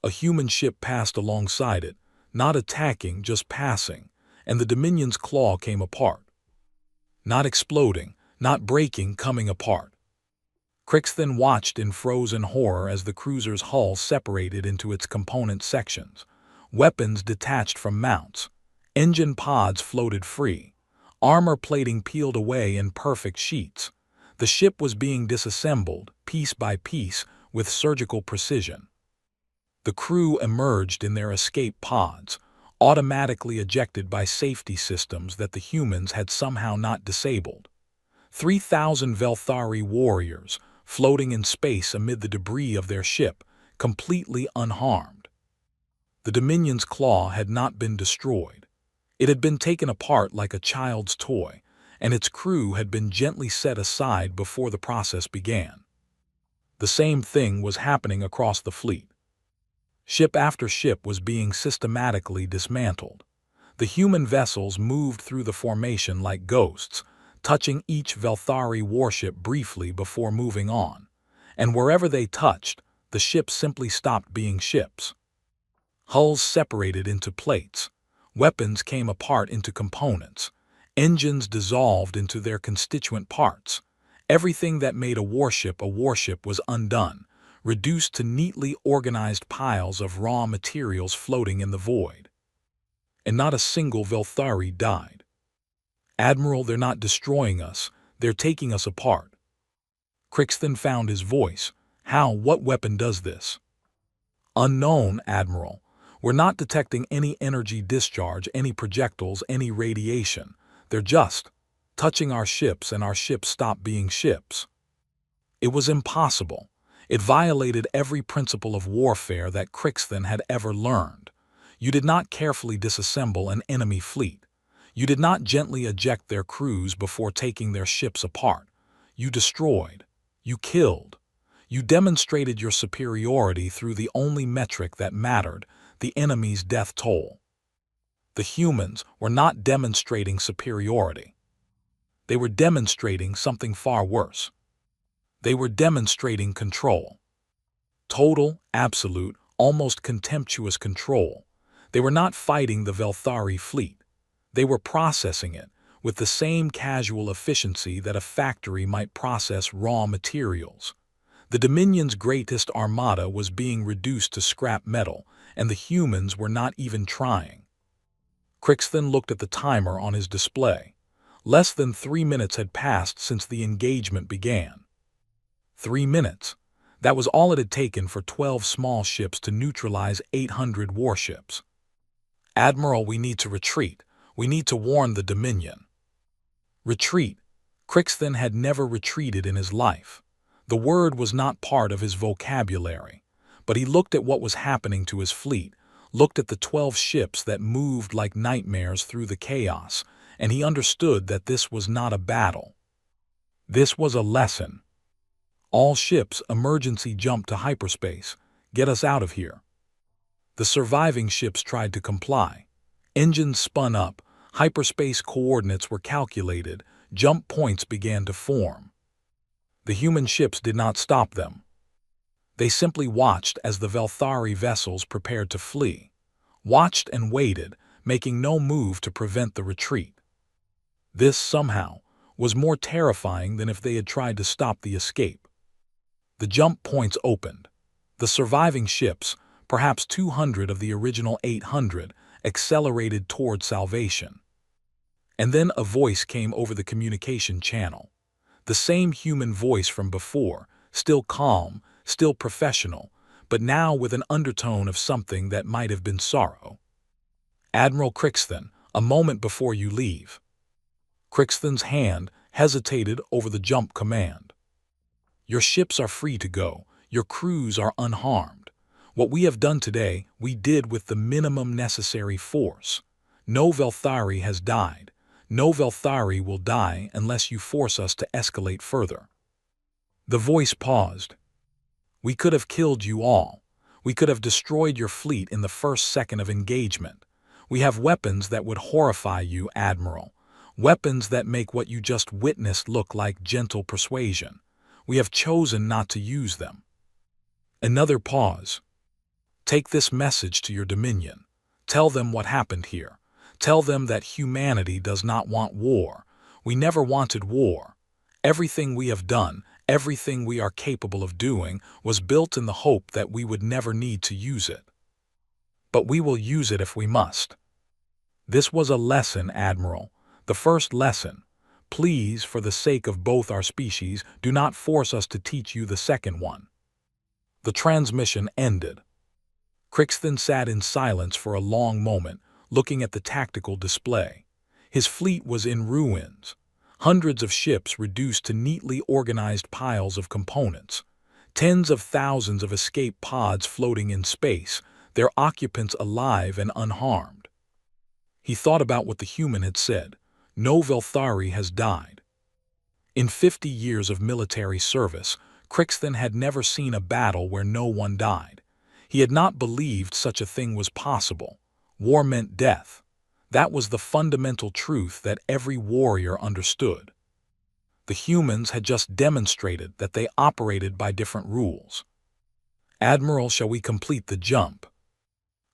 S1: A human ship passed alongside it, not attacking, just passing, and the Dominion's Claw came apart. Not exploding, not breaking, coming apart. Crixton watched in frozen horror as the cruiser's hull separated into its component sections. Weapons detached from mounts. Engine pods floated free. Armor plating peeled away in perfect sheets. The ship was being disassembled, piece by piece, with surgical precision. The crew emerged in their escape pods, automatically ejected by safety systems that the humans had somehow not disabled. 3,000 Velthari warriors, floating in space amid the debris of their ship, completely unharmed. The Dominion's Claw had not been destroyed. It had been taken apart like a child's toy, and its crew had been gently set aside before the process began. The same thing was happening across the fleet. Ship after ship was being systematically dismantled. The human vessels moved through the formation like ghosts, touching each Velthari warship briefly before moving on, and wherever they touched, the ships simply stopped being ships. Hulls separated into plates, weapons came apart into components, engines dissolved into their constituent parts. Everything that made a warship was undone, reduced to neatly organized piles of raw materials floating in the void. And not a single Velthari died. "Admiral, they're not destroying us, they're taking us apart." Crixton found his voice. "How? What weapon does this?" "Unknown, Admiral. We're not detecting any energy discharge, any projectiles, any radiation. They're just touching our ships, and our ships stop being ships." It was impossible. It violated every principle of warfare that Crixton had ever learned. You did not carefully disassemble an enemy fleet. You did not gently eject their crews before taking their ships apart. You destroyed. You killed. You demonstrated your superiority through the only metric that mattered, the enemy's death toll. The humans were not demonstrating superiority. They were demonstrating something far worse. They were demonstrating control. Total, absolute, almost contemptuous control. They were not fighting the Velthari fleet. They were processing it, with the same casual efficiency that a factory might process raw materials. The Dominion's greatest armada was being reduced to scrap metal, and the humans were not even trying. Crixton looked at the timer on his display. Less than 3 minutes had passed since the engagement began. 3 minutes. That was all it had taken for 12 small ships to neutralize 800 warships. "Admiral, we need to retreat. We need to warn the Dominion." Retreat. Crixton had never retreated in his life. The word was not part of his vocabulary, but he looked at what was happening to his fleet, looked at the 12 ships that moved like nightmares through the chaos, and he understood that this was not a battle. This was a lesson. "All ships, emergency jump to hyperspace. Get us out of here." The surviving ships tried to comply. Engines spun up, hyperspace coordinates were calculated, jump points began to form. The human ships did not stop them. They simply watched as the Velthari vessels prepared to flee. Watched and waited, making no move to prevent the retreat. This, somehow, was more terrifying than if they had tried to stop the escape. The jump points opened. The surviving ships, perhaps 200 of the original 800, accelerated toward salvation. And then a voice came over the communication channel. The same human voice from before, still calm, still professional, but now with an undertone of something that might have been sorrow. "Admiral Crixton, a moment before you leave." Crixton's hand hesitated over the jump command. "Your ships are free to go. Your crews are unharmed. What we have done today, we did with the minimum necessary force. No Velthari has died. No Velthari will die unless you force us to escalate further." The voice paused. "We could have killed you all. We could have destroyed your fleet in the first second of engagement. We have weapons that would horrify you, Admiral. Weapons that make what you just witnessed look like gentle persuasion. We have chosen not to use them." Another pause. "Take this message to your Dominion. Tell them what happened here. Tell them that humanity does not want war. We never wanted war. Everything we have done, everything we are capable of doing, was built in the hope that we would never need to use it. But we will use it if we must. This was a lesson, Admiral. The first lesson. Please, for the sake of both our species, do not force us to teach you the second one." The transmission ended. Crixton sat in silence for a long moment, looking at the tactical display. His fleet was in ruins. Hundreds of ships reduced to neatly organized piles of components. Tens of thousands of escape pods floating in space, their occupants alive and unharmed. He thought about what the human had said. No Velthari has died. In 50 years of military service, Crixton had never seen a battle where no one died. He had not believed such a thing was possible. War meant death. That was the fundamental truth that every warrior understood. The humans had just demonstrated that they operated by different rules. "Admiral, shall we complete the jump?"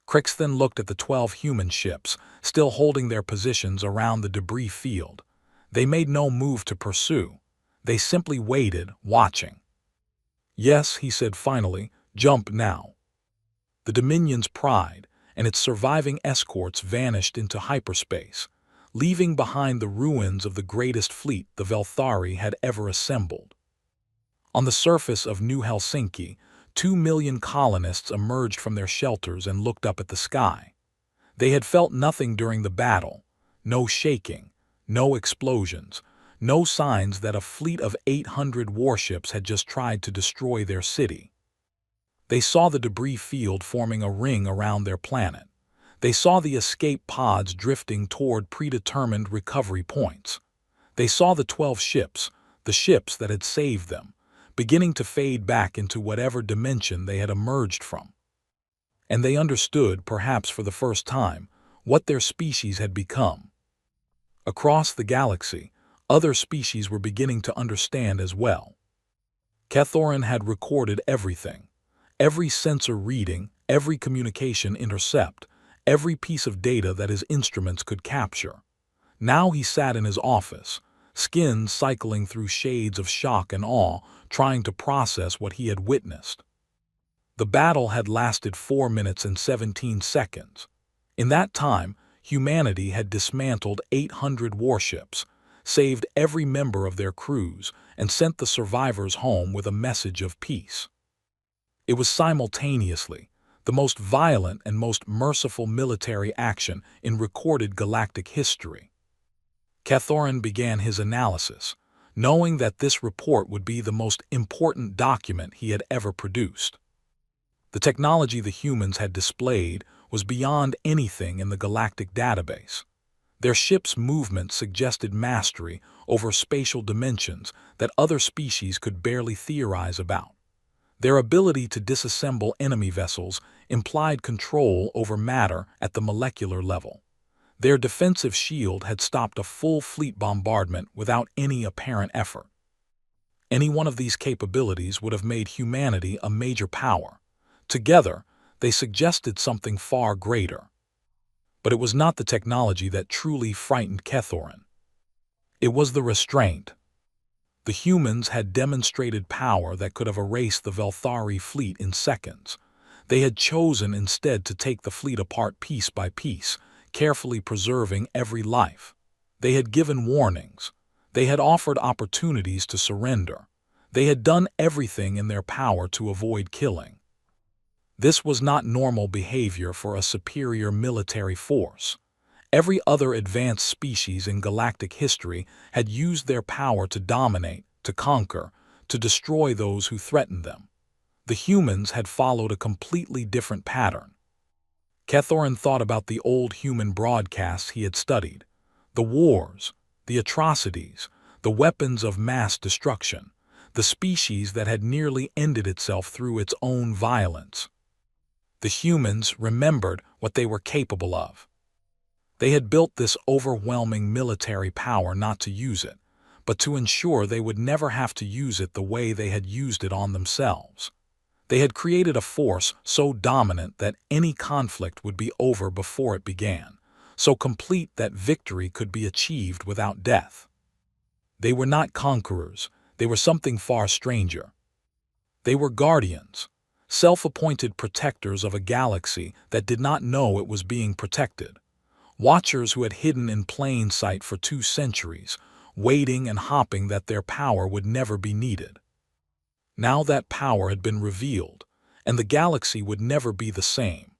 S1: Crixton looked at the 12 human ships, still holding their positions around the debris field. They made no move to pursue. They simply waited, watching. "Yes," he said finally, "jump now." The Dominion's pride and its surviving escorts vanished into hyperspace, leaving behind the ruins of the greatest fleet the Velthari had ever assembled. On the surface of New Helsinki, 2 million colonists emerged from their shelters and looked up at the sky. They had felt nothing during the battle, no shaking, no explosions, no signs that a fleet of 800 warships had just tried to destroy their city. They saw the debris field forming a ring around their planet. They saw the escape pods drifting toward predetermined recovery points. They saw the 12 ships, the ships that had saved them, beginning to fade back into whatever dimension they had emerged from. And they understood, perhaps for the first time, what their species had become. Across the galaxy, other species were beginning to understand as well. Kethoran had recorded everything. Every sensor reading, every communication intercept, every piece of data that his instruments could capture. Now he sat in his office, skin cycling through shades of shock and awe, trying to process what he had witnessed. The battle had lasted 4 minutes and 17 seconds. In that time, humanity had dismantled 800 warships, saved every member of their crews, and sent the survivors home with a message of peace. It was simultaneously the most violent and most merciful military action in recorded galactic history. Cathoran began his analysis, knowing that this report would be the most important document he had ever produced. The technology the humans had displayed was beyond anything in the galactic database. Their ship's movement suggested mastery over spatial dimensions that other species could barely theorize about. Their ability to disassemble enemy vessels implied control over matter at the molecular level. Their defensive shield had stopped a full fleet bombardment without any apparent effort. Any one of these capabilities would have made humanity a major power. Together, they suggested something far greater. But it was not the technology that truly frightened Cathoran. It was the restraint. The humans had demonstrated power that could have erased the Velthari fleet in seconds. They had chosen instead to take the fleet apart piece by piece, carefully preserving every life. They had given warnings. They had offered opportunities to surrender. They had done everything in their power to avoid killing. This was not normal behavior for a superior military force. Every other advanced species in galactic history had used their power to dominate, to conquer, to destroy those who threatened them. The humans had followed a completely different pattern. Cathoran thought about the old human broadcasts he had studied, the wars, the atrocities, the weapons of mass destruction, the species that had nearly ended itself through its own violence. The humans remembered what they were capable of. They had built this overwhelming military power not to use it, but to ensure they would never have to use it the way they had used it on themselves. They had created a force so dominant that any conflict would be over before it began, so complete that victory could be achieved without death. They were not conquerors, they were something far stranger. They were guardians, self-appointed protectors of a galaxy that did not know it was being protected. Watchers who had hidden in plain sight for 2 centuries, waiting and hoping that their power would never be needed. Now that power had been revealed, and the galaxy would never be the same.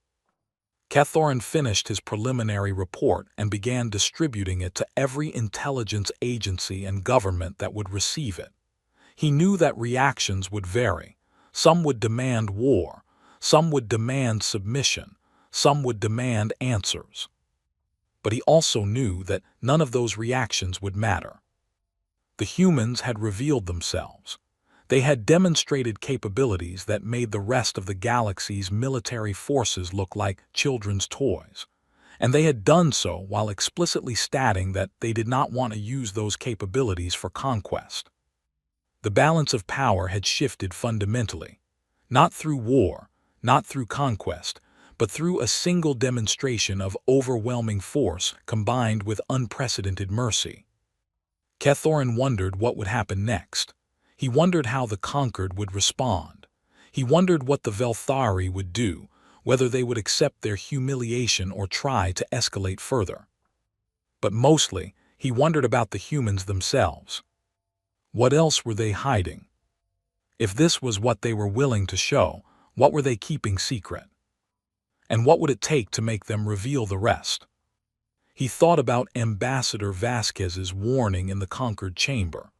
S1: Cathoran finished his preliminary report and began distributing it to every intelligence agency and government that would receive it. He knew that reactions would vary. Some would demand war, some would demand submission, some would demand answers. But he also knew that none of those reactions would matter. The humans had revealed themselves. They had demonstrated capabilities that made the rest of the galaxy's military forces look like children's toys. And they had done so while explicitly stating that they did not want to use those capabilities for conquest. The balance of power had shifted fundamentally, not through war, not through conquest, but through a single demonstration of overwhelming force combined with unprecedented mercy. Cathoran wondered what would happen next. He wondered how the conquered would respond. He wondered what the Velthari would do, whether they would accept their humiliation or try to escalate further. But mostly, he wondered about the humans themselves. What else were they hiding? If this was what they were willing to show, what were they keeping secret? And what would it take to make them reveal the rest? He thought about Ambassador Vasquez's warning in the conquered chamber.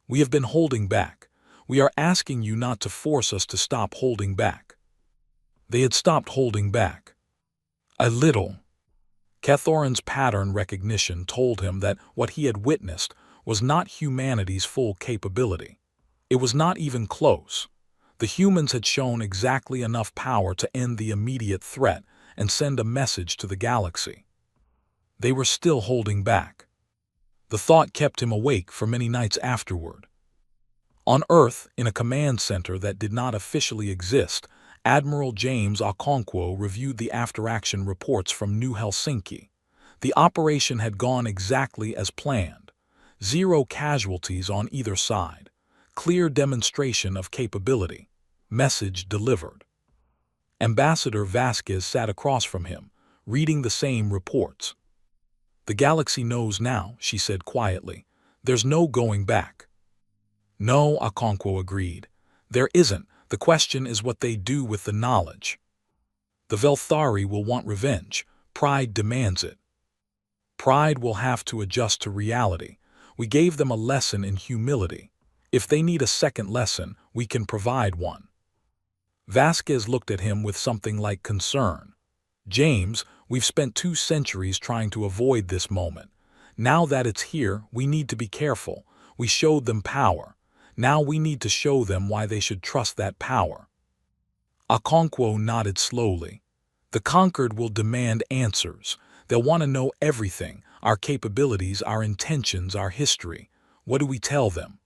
S1: "We have been holding back. We are asking you not to force us to stop holding back." They had stopped holding back. A little. Cathoran's pattern recognition told him that what he had witnessed was not humanity's full capability. It was not even close. The humans had shown exactly enough power to end the immediate threat and send a message to the galaxy. They were still holding back. The thought kept him awake for many nights afterward. On Earth, in a command center that did not officially exist, Admiral James Okonkwo reviewed the after-action reports from New Helsinki. The operation had gone exactly as planned. 0 casualties on either side. Clear demonstration of capability. Message delivered. Ambassador Vasquez sat across from him, reading the same reports. "The galaxy knows now," she said quietly. "There's no going back." "No," Okonkwo agreed. "There isn't. The question is what they do with the knowledge. The Velthari will want revenge. Pride demands it. Pride will have to adjust to reality. We gave them a lesson in humility. If they need a second lesson, we can provide one." Vasquez looked at him with something like concern. "James, we've spent 2 centuries trying to avoid this moment. Now that it's here, we need to be careful. We showed them power. Now we need to show them why they should trust that power." Okonkwo nodded slowly. "The conquered will demand answers. They'll want to know everything, our capabilities, our intentions, our history. What do we tell them?"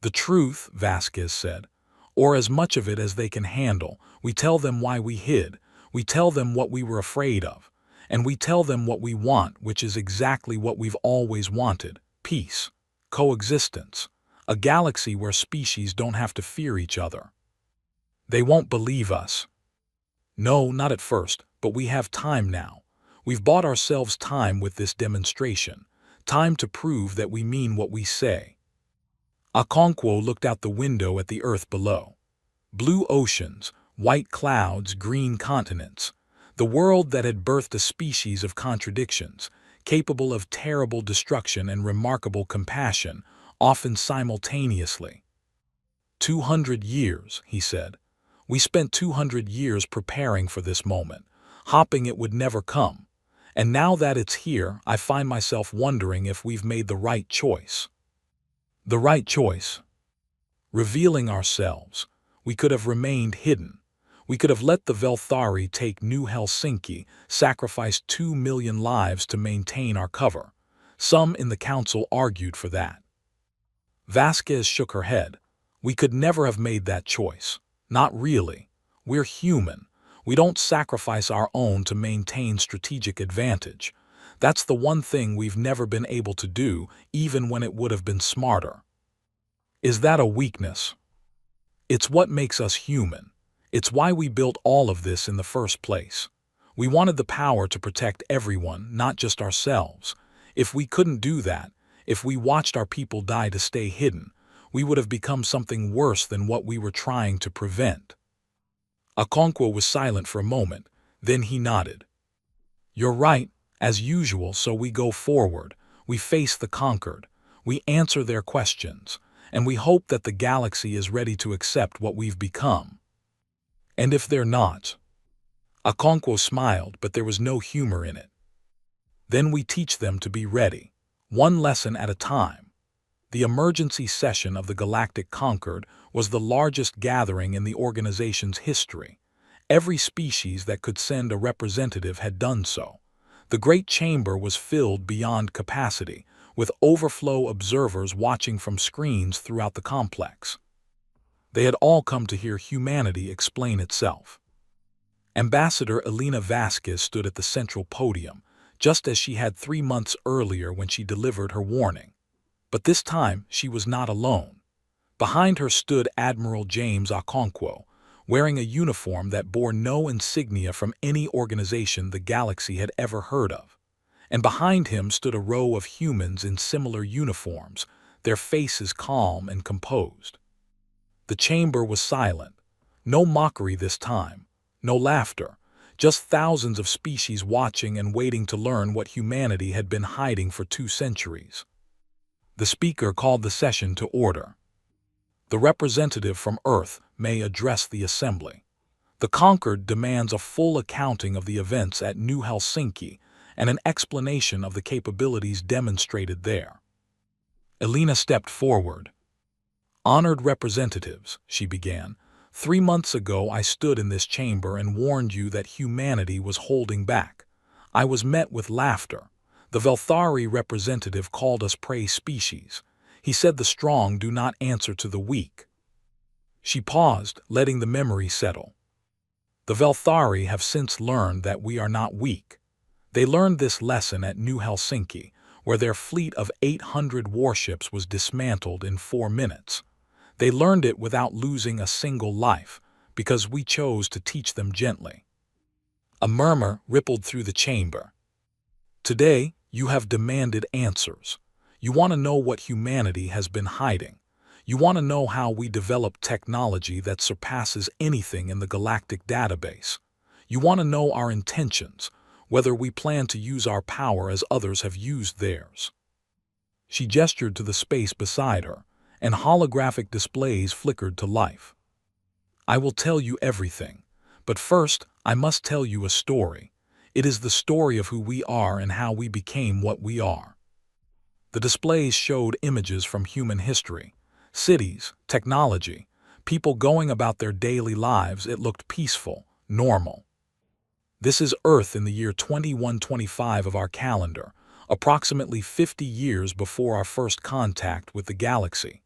S1: "The truth," Vasquez said, "or as much of it as they can handle. We tell them why we hid. We tell them what we were afraid of. And we tell them what we want, which is exactly what we've always wanted: peace, coexistence, a galaxy where species don't have to fear each other." "They won't believe us." "No, not at first, but we have time now. We've bought ourselves time with this demonstration, time to prove that we mean what we say." Okonkwo looked out the window at the earth below. Blue oceans, white clouds, green continents. The world that had birthed a species of contradictions, capable of terrible destruction and remarkable compassion, often simultaneously. 200 years, he said. "We spent 200 years preparing for this moment, hoping it would never come. And now that it's here, I find myself wondering if we've made the right choice." "The right choice?" "Revealing ourselves. We could have remained hidden. We could have let the Velthari take New Helsinki, sacrificed 2 million lives to maintain our cover. Some in the council argued for that." Vasquez shook her head. "We could never have made that choice. Not really. We're human. We don't sacrifice our own to maintain strategic advantage. That's the one thing we've never been able to do, even when it would have been smarter." "Is that a weakness?" "It's what makes us human. It's why we built all of this in the first place. We wanted the power to protect everyone, not just ourselves. If we couldn't do that, if we watched our people die to stay hidden, we would have become something worse than what we were trying to prevent." Okonkwo was silent for a moment, then he nodded. "You're right, as usual, so we go forward. We face the conquered. We answer their questions. And we hope that the galaxy is ready to accept what we've become." "And if they're not?" Okonkwo smiled, but there was no humor in it. "Then we teach them to be ready, one lesson at a time." The emergency session of the Galactic Concord was the largest gathering in the organization's history. Every species that could send a representative had done so. The great chamber was filled beyond capacity, with overflow observers watching from screens throughout the complex. They had all come to hear humanity explain itself. Ambassador Elena Vasquez stood at the central podium, just as she had 3 months earlier when she delivered her warning. But this time she was not alone. Behind her stood Admiral James Okonkwo, wearing a uniform that bore no insignia from any organization the galaxy had ever heard of. And behind him stood a row of humans in similar uniforms, their faces calm and composed. The chamber was silent. No mockery this time, no laughter, just thousands of species watching and waiting to learn what humanity had been hiding for 2 centuries. The speaker called the session to order. "The representative from Earth may address the assembly. The conquered demands a full accounting of the events at New Helsinki and an explanation of the capabilities demonstrated there." Elena stepped forward. "Honored representatives," she began, 3 months ago I stood in this chamber and warned you that humanity was holding back. I was met with laughter. The Velthari representative called us prey species. He said the strong do not answer to the weak." She paused, letting the memory settle. "The Velthari have since learned that we are not weak. They learned this lesson at New Helsinki, where their fleet of 800 warships was dismantled in 4 minutes. They learned it without losing a single life, because we chose to teach them gently. A murmur rippled through the chamber. Today, you have demanded answers. You want to know what humanity has been hiding. You want to know how we develop technology that surpasses anything in the galactic database. You want to know our intentions, whether we plan to use our power as others have used theirs. She gestured to the space beside her, and holographic displays flickered to life. I will tell you everything, but first I must tell you a story. It is the story of who we are and how we became what we are. The displays showed images from human history, cities, technology, people going about their daily lives. It looked peaceful, normal. This is Earth in the year 2125 of our calendar, approximately 50 years before our first contact with the galaxy.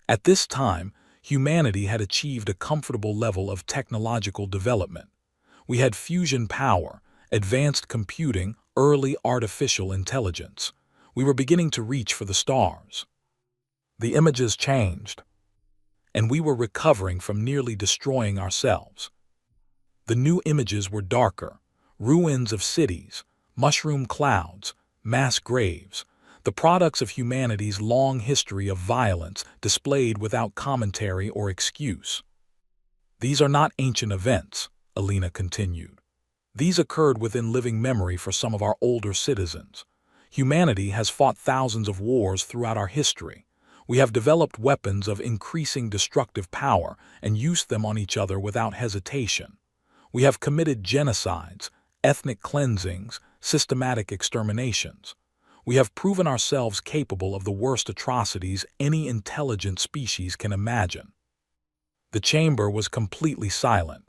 S1: At this time, humanity had achieved a comfortable level of technological development. We had fusion power, advanced computing, early artificial intelligence. We were beginning to reach for the stars. The images changed, and we were recovering from nearly destroying ourselves. The new images were darker, ruins of cities, mushroom clouds, mass graves, the products of humanity's long history of violence displayed without commentary or excuse. These are not ancient events, Alina continued. These occurred within living memory for some of our older citizens. Humanity has fought thousands of wars throughout our history. We have developed weapons of increasing destructive power and used them on each other without hesitation. We have committed genocides, ethnic cleansings, systematic exterminations. We have proven ourselves capable of the worst atrocities any intelligent species can imagine. The chamber was completely silent.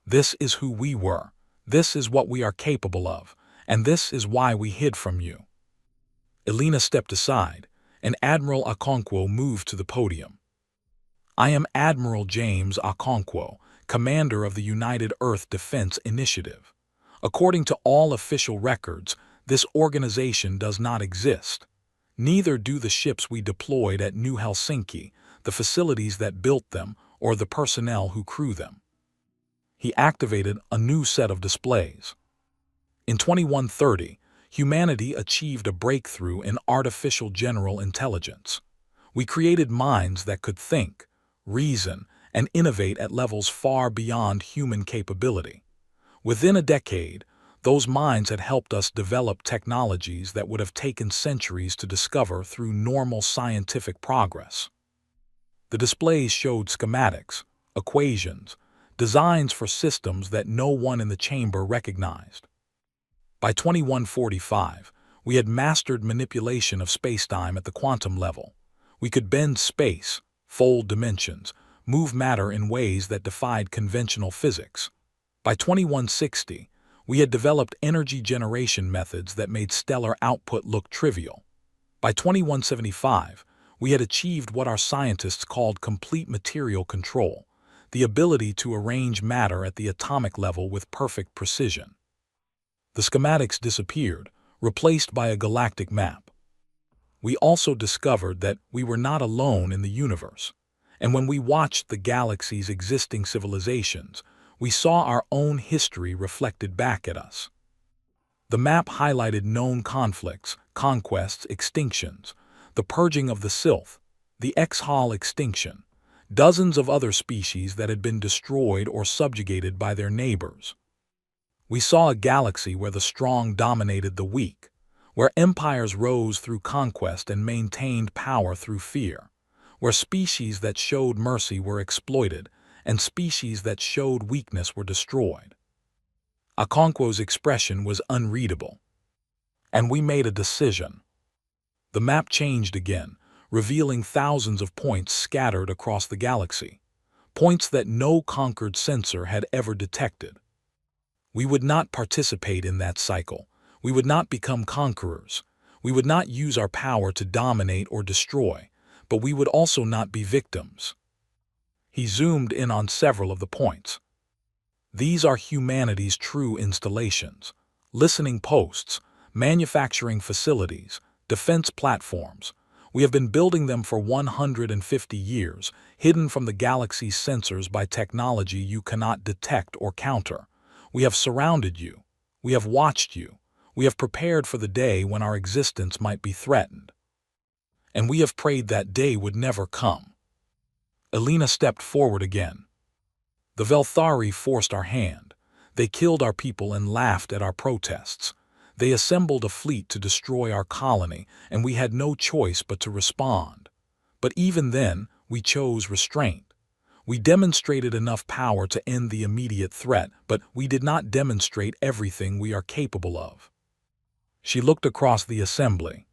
S1: This is who we were. This is what we are capable of, and this is why we hid from you. Elena stepped aside, and Admiral Okonkwo moved to the podium. I am Admiral James Okonkwo, commander of the United Earth Defense Initiative. According to all official records, this organization does not exist. Neither do the ships we deployed at New Helsinki, the facilities that built them, or the personnel who crew them. He activated a new set of displays. In 2130, humanity achieved a breakthrough in artificial general intelligence. We created minds that could think, reason, and innovate at levels far beyond human capability. Within a decade, those minds had helped us develop technologies that would have taken centuries to discover through normal scientific progress. The displays showed schematics, equations, designs for systems that no one in the chamber recognized. By 2145, we had mastered manipulation of spacetime at the quantum level. We could bend space, fold dimensions, move matter in ways that defied conventional physics. By 2160, we had developed energy generation methods that made stellar output look trivial. By 2175, we had achieved what our scientists called complete material control, the ability to arrange matter at the atomic level with perfect precision. The schematics disappeared, replaced by a galactic map. We also discovered that we were not alone in the universe, and when we watched the galaxy's existing civilizations, we saw our own history reflected back at us. The map highlighted known conflicts, conquests, extinctions, the purging of the Sylph, the Exhal extinction, dozens of other species that had been destroyed or subjugated by their neighbors. We saw a galaxy where the strong dominated the weak, where empires rose through conquest and maintained power through fear, where species that showed mercy were exploited and species that showed weakness were destroyed. Okonkwo's expression was unreadable. And we made a decision. The map changed again, revealing thousands of points scattered across the galaxy, points that no conquered sensor had ever detected. We would not participate in that cycle. We would not become conquerors. We would not use our power to dominate or destroy, but we would also not be victims. He zoomed in on several of the points. These are humanity's true installations, listening posts, manufacturing facilities, defense platforms. We have been building them for 150 years, hidden from the galaxy's sensors by technology you cannot detect or counter. We have surrounded you. We have watched you. We have prepared for the day when our existence might be threatened. And we have prayed that day would never come. Elena stepped forward again. The Velthari forced our hand. They killed our people and laughed at our protests. They assembled a fleet to destroy our colony, and we had no choice but to respond. But even then, we chose restraint. We demonstrated enough power to end the immediate threat, but we did not demonstrate everything we are capable of. She looked across the assembly.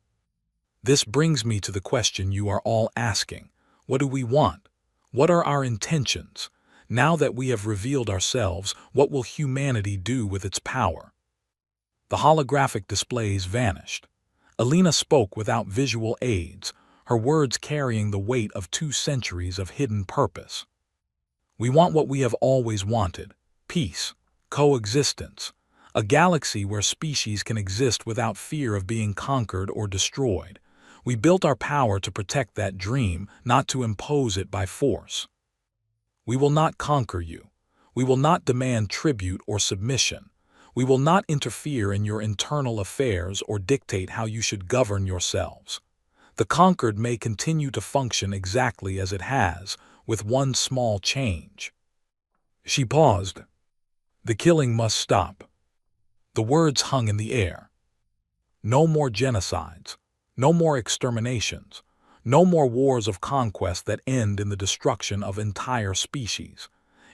S1: This brings me to the question you are all asking. What do we want? What are our intentions? Now that we have revealed ourselves, what will humanity do with its power? The holographic displays vanished. Elena spoke without visual aids, her words carrying the weight of 2 centuries of hidden purpose. We want what we have always wanted: peace, coexistence, a galaxy where species can exist without fear of being conquered or destroyed. We built our power to protect that dream, not to impose it by force. We will not conquer you. We will not demand tribute or submission. We will not interfere in your internal affairs or dictate how you should govern yourselves. The conquered may continue to function exactly as it has, with one small change. She paused. The killing must stop. The words hung in the air. No more genocides. No more exterminations. No more wars of conquest that end in the destruction of entire species.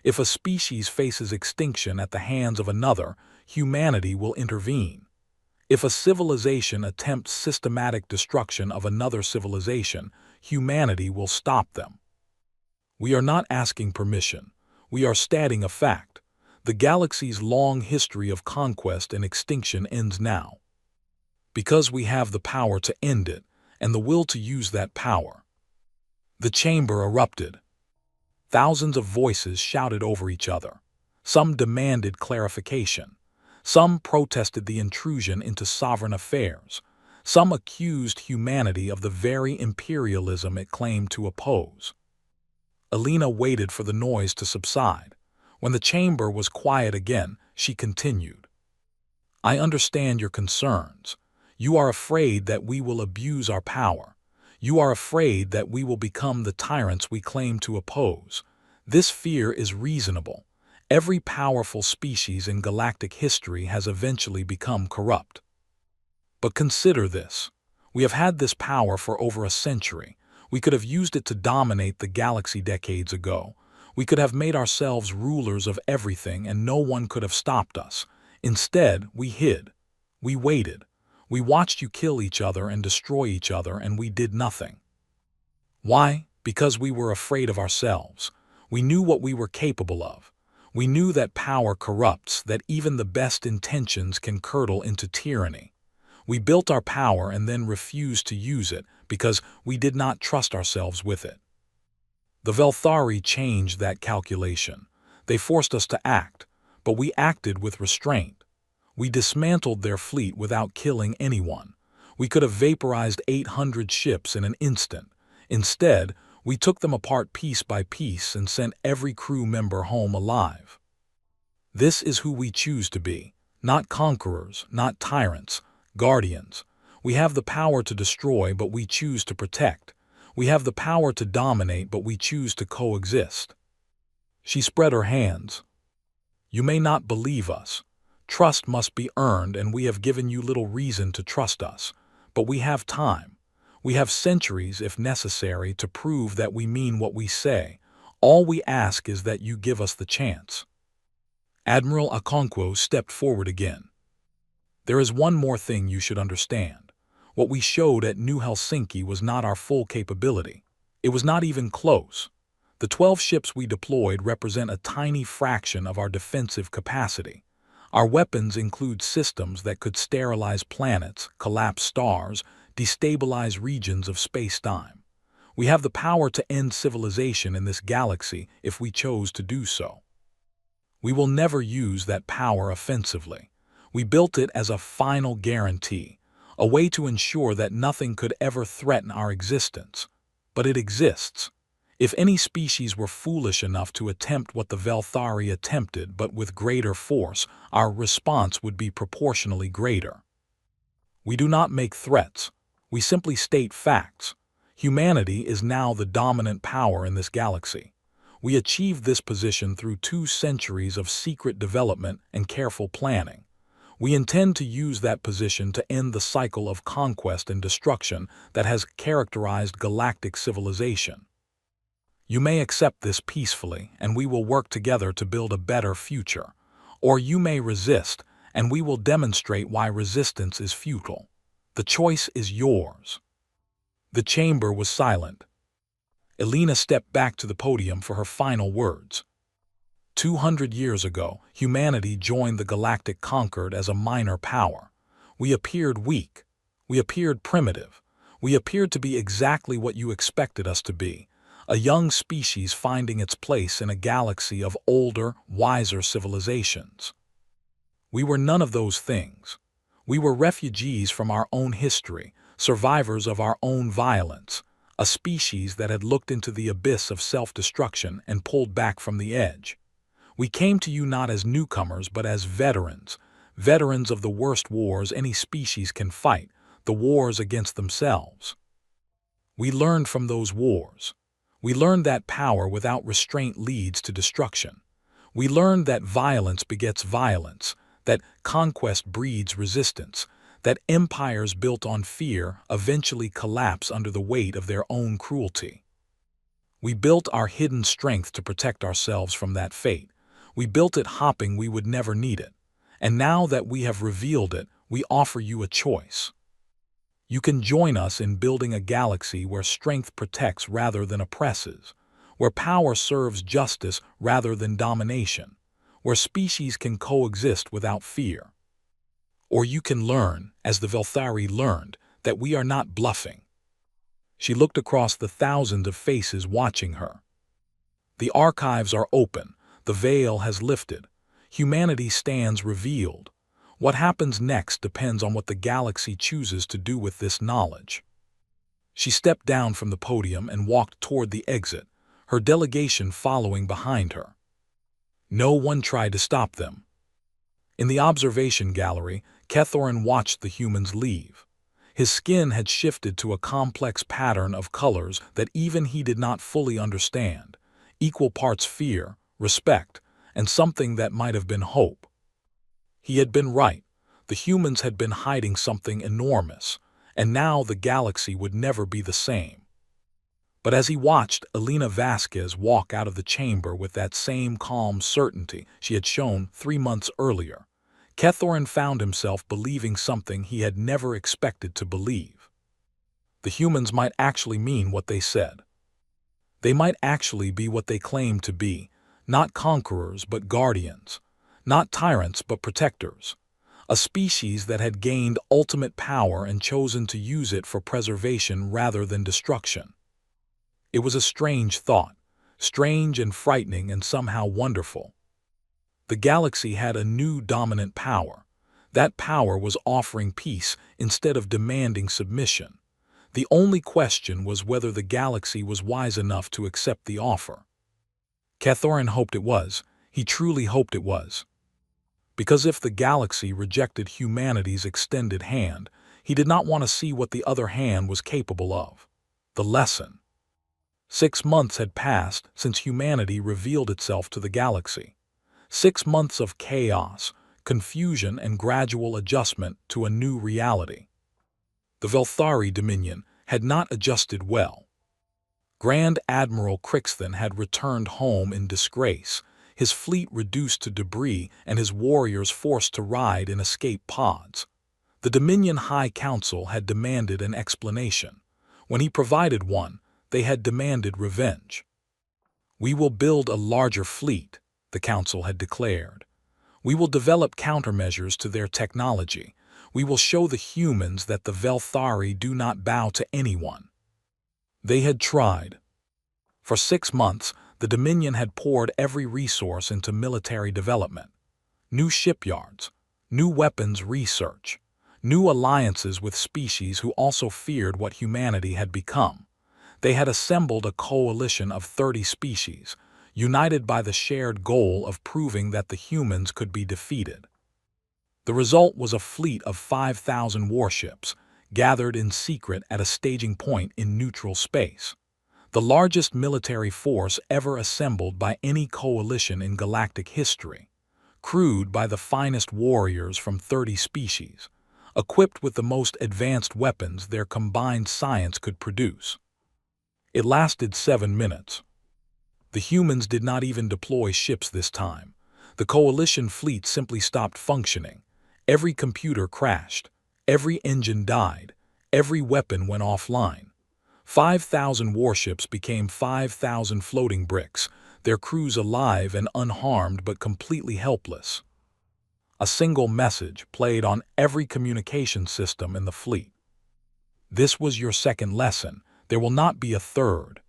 S1: If a species faces extinction at the hands of another, humanity will intervene. If a civilization attempts systematic destruction of another civilization, humanity will stop them. We are not asking permission. We are stating a fact. The galaxy's long history of conquest and extinction ends now. Because we have the power to end it, and the will to use that power. The chamber erupted. Thousands of voices shouted over each other. Some demanded clarification. Some protested the intrusion into sovereign affairs. Some accused humanity of the very imperialism it claimed to oppose. Elena waited for the noise to subside. When the chamber was quiet again, she continued. I understand your concerns. You are afraid that we will abuse our power. You are afraid that we will become the tyrants we claim to oppose. This fear is reasonable. Every powerful species in galactic history has eventually become corrupt. But consider this. We have had this power for over a century. We could have used it to dominate the galaxy decades ago. We could have made ourselves rulers of everything and no one could have stopped us. Instead, we hid. We waited. We watched you kill each other and destroy each other, and we did nothing. Why? Because we were afraid of ourselves. We knew what we were capable of. We knew that power corrupts, that even the best intentions can curdle into tyranny. We built our power and then refused to use it because we did not trust ourselves with it. The Velthari changed that calculation. They forced us to act, but we acted with restraint. We dismantled their fleet without killing anyone. We could have vaporized 800 ships in an instant. Instead, we took them apart piece by piece and sent every crew member home alive. This is who we choose to be. Not conquerors, not tyrants, guardians. We have the power to destroy, but we choose to protect. We have the power to dominate, but we choose to coexist. She spread her hands. You may not believe us. Trust must be earned, and we have given you little reason to trust us. But we have time. We have centuries, if necessary, to prove that we mean what we say. All we ask is that you give us the chance. Admiral Okonkwo stepped forward again. There is one more thing you should understand. What we showed at New Helsinki was not our full capability. It was not even close. The 12 ships we deployed represent a tiny fraction of our defensive capacity. Our weapons include systems that could sterilize planets, collapse stars, destabilize regions of space-time. We have the power to end civilization in this galaxy if we chose to do so. We will never use that power offensively. We built it as a final guarantee, a way to ensure that nothing could ever threaten our existence. But it exists. If any species were foolish enough to attempt what the Velthari attempted but with greater force, our response would be proportionally greater. We do not make threats. We simply state facts. Humanity is now the dominant power in this galaxy. We achieved this position through 2 centuries of secret development and careful planning. We intend to use that position to end the cycle of conquest and destruction that has characterized galactic civilization. You may accept this peacefully, and we will work together to build a better future. Or you may resist, and we will demonstrate why resistance is futile. The choice is yours. The chamber was silent. Elena stepped back to the podium for her final words. 200 years ago, humanity joined the Galactic Concord as a minor power. We appeared weak. We appeared primitive. We appeared to be exactly what you expected us to be, a young species finding its place in a galaxy of older, wiser civilizations. We were none of those things. We were refugees from our own history, survivors of our own violence, a species that had looked into the abyss of self-destruction and pulled back from the edge. We came to you not as newcomers but as veterans, veterans of the worst wars any species can fight, the wars against themselves. We learned from those wars. We learned that power without restraint leads to destruction. We learned that violence begets violence, that conquest breeds resistance, that empires built on fear eventually collapse under the weight of their own cruelty. We built our hidden strength to protect ourselves from that fate. We built it hoping we would never need it. And now that we have revealed it, we offer you a choice. You can join us in building a galaxy where strength protects rather than oppresses, where power serves justice rather than domination, where species can coexist without fear. Or you can learn, as the Velthari learned, that we are not bluffing. She looked across the thousands of faces watching her. The archives are open. The veil has lifted. Humanity stands revealed. What happens next depends on what the galaxy chooses to do with this knowledge. She stepped down from the podium and walked toward the exit, her delegation following behind her. No one tried to stop them. In the observation gallery, Kethorin watched the humans leave. His skin had shifted to a complex pattern of colors that even he did not fully understand, equal parts fear, respect, and something that might have been hope. He had been right. The humans had been hiding something enormous, and now the galaxy would never be the same. But as he watched Elena Vasquez walk out of the chamber with that same calm certainty she had shown 3 months earlier, Kethorin found himself believing something he had never expected to believe. The humans might actually mean what they said. They might actually be what they claimed to be, not conquerors but guardians, not tyrants but protectors, a species that had gained ultimate power and chosen to use it for preservation rather than destruction. It was a strange thought, strange and frightening and somehow wonderful. The galaxy had a new dominant power. That power was offering peace instead of demanding submission. The only question was whether the galaxy was wise enough to accept the offer. Kethorin hoped it was. He truly hoped it was. Because if the galaxy rejected humanity's extended hand, he did not want to see what the other hand was capable of. The lesson. 6 months had passed since humanity revealed itself to the galaxy. 6 months of chaos, confusion, and gradual adjustment to a new reality. The Velthari Dominion had not adjusted well. Grand Admiral Crixton had returned home in disgrace, his fleet reduced to debris and his warriors forced to ride in escape pods. The Dominion High Council had demanded an explanation. When he provided one, they had demanded revenge. "We will build a larger fleet," the Council had declared. "We will develop countermeasures to their technology. We will show the humans that the Velthari do not bow to anyone." They had tried. For 6 months, the Dominion had poured every resource into military development. New shipyards, New weapons research. New alliances with species who also feared what humanity had become. They had assembled a coalition of 30 species, united by the shared goal of proving that the humans could be defeated. The result was a fleet of 5,000 warships, gathered in secret at a staging point in neutral space, the largest military force ever assembled by any coalition in galactic history, crewed by the finest warriors from 30 species, equipped with the most advanced weapons their combined science could produce. It lasted 7 minutes. The humans did not even deploy ships this time. The coalition fleet simply stopped functioning. Every computer crashed. Every engine died. Every weapon went offline. 5,000 warships became 5,000 floating bricks, their crews alive and unharmed but completely helpless. A single message played on every communication system in the fleet. This was your second lesson. There will not be a third.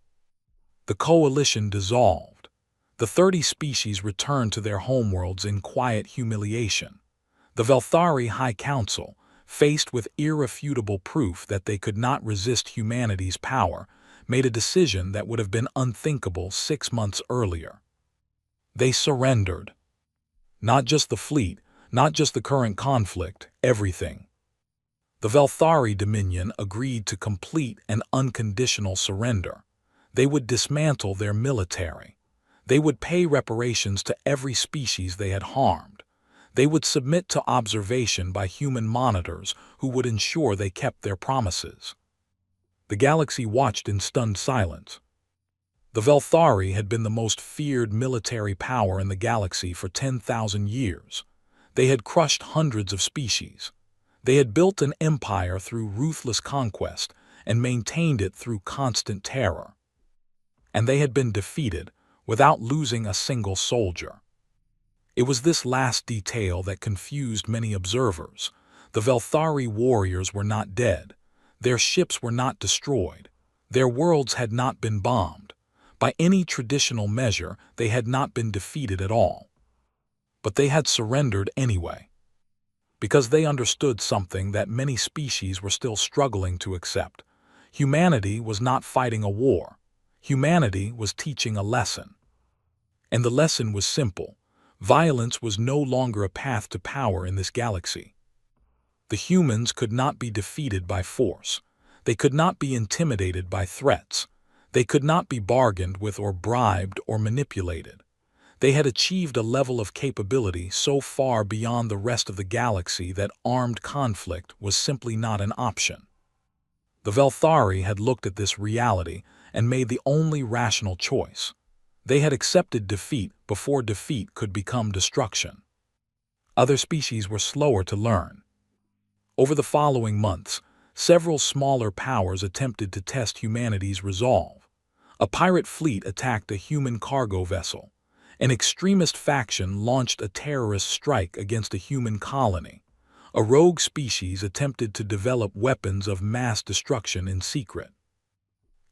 S1: The coalition dissolved. The 30 species returned to their homeworlds in quiet humiliation. The Velthari High Council, faced with irrefutable proof that they could not resist humanity's power, made a decision that would have been unthinkable 6 months earlier. They surrendered. Not just the fleet, not just the current conflict, everything. The Velthari Dominion agreed to complete and unconditional surrender. They would dismantle their military. They would pay reparations to every species they had harmed. They would submit to observation by human monitors who would ensure they kept their promises. The galaxy watched in stunned silence. The Velthari had been the most feared military power in the galaxy for 10,000 years. They had crushed hundreds of species. They had built an empire through ruthless conquest and maintained it through constant terror. And they had been defeated without losing a single soldier. It was this last detail that confused many observers. The Velthari warriors were not dead. Their ships were not destroyed. Their worlds had not been bombed. By any traditional measure, they had not been defeated at all. But they had surrendered anyway, because they understood something that many species were still struggling to accept. Humanity was not fighting a war. Humanity was teaching a lesson. And the lesson was simple. Violence was no longer a path to power in this galaxy. The humans could not be defeated by force. They could not be intimidated by threats. They could not be bargained with or bribed or manipulated. They had achieved a level of capability so far beyond the rest of the galaxy that armed conflict was simply not an option. The Velthari had looked at this reality and made the only rational choice. They had accepted defeat before defeat could become destruction. Other species were slower to learn. Over the following months, several smaller powers attempted to test humanity's resolve. A pirate fleet attacked a human cargo vessel. An extremist faction launched a terrorist strike against a human colony. A rogue species attempted to develop weapons of mass destruction in secret.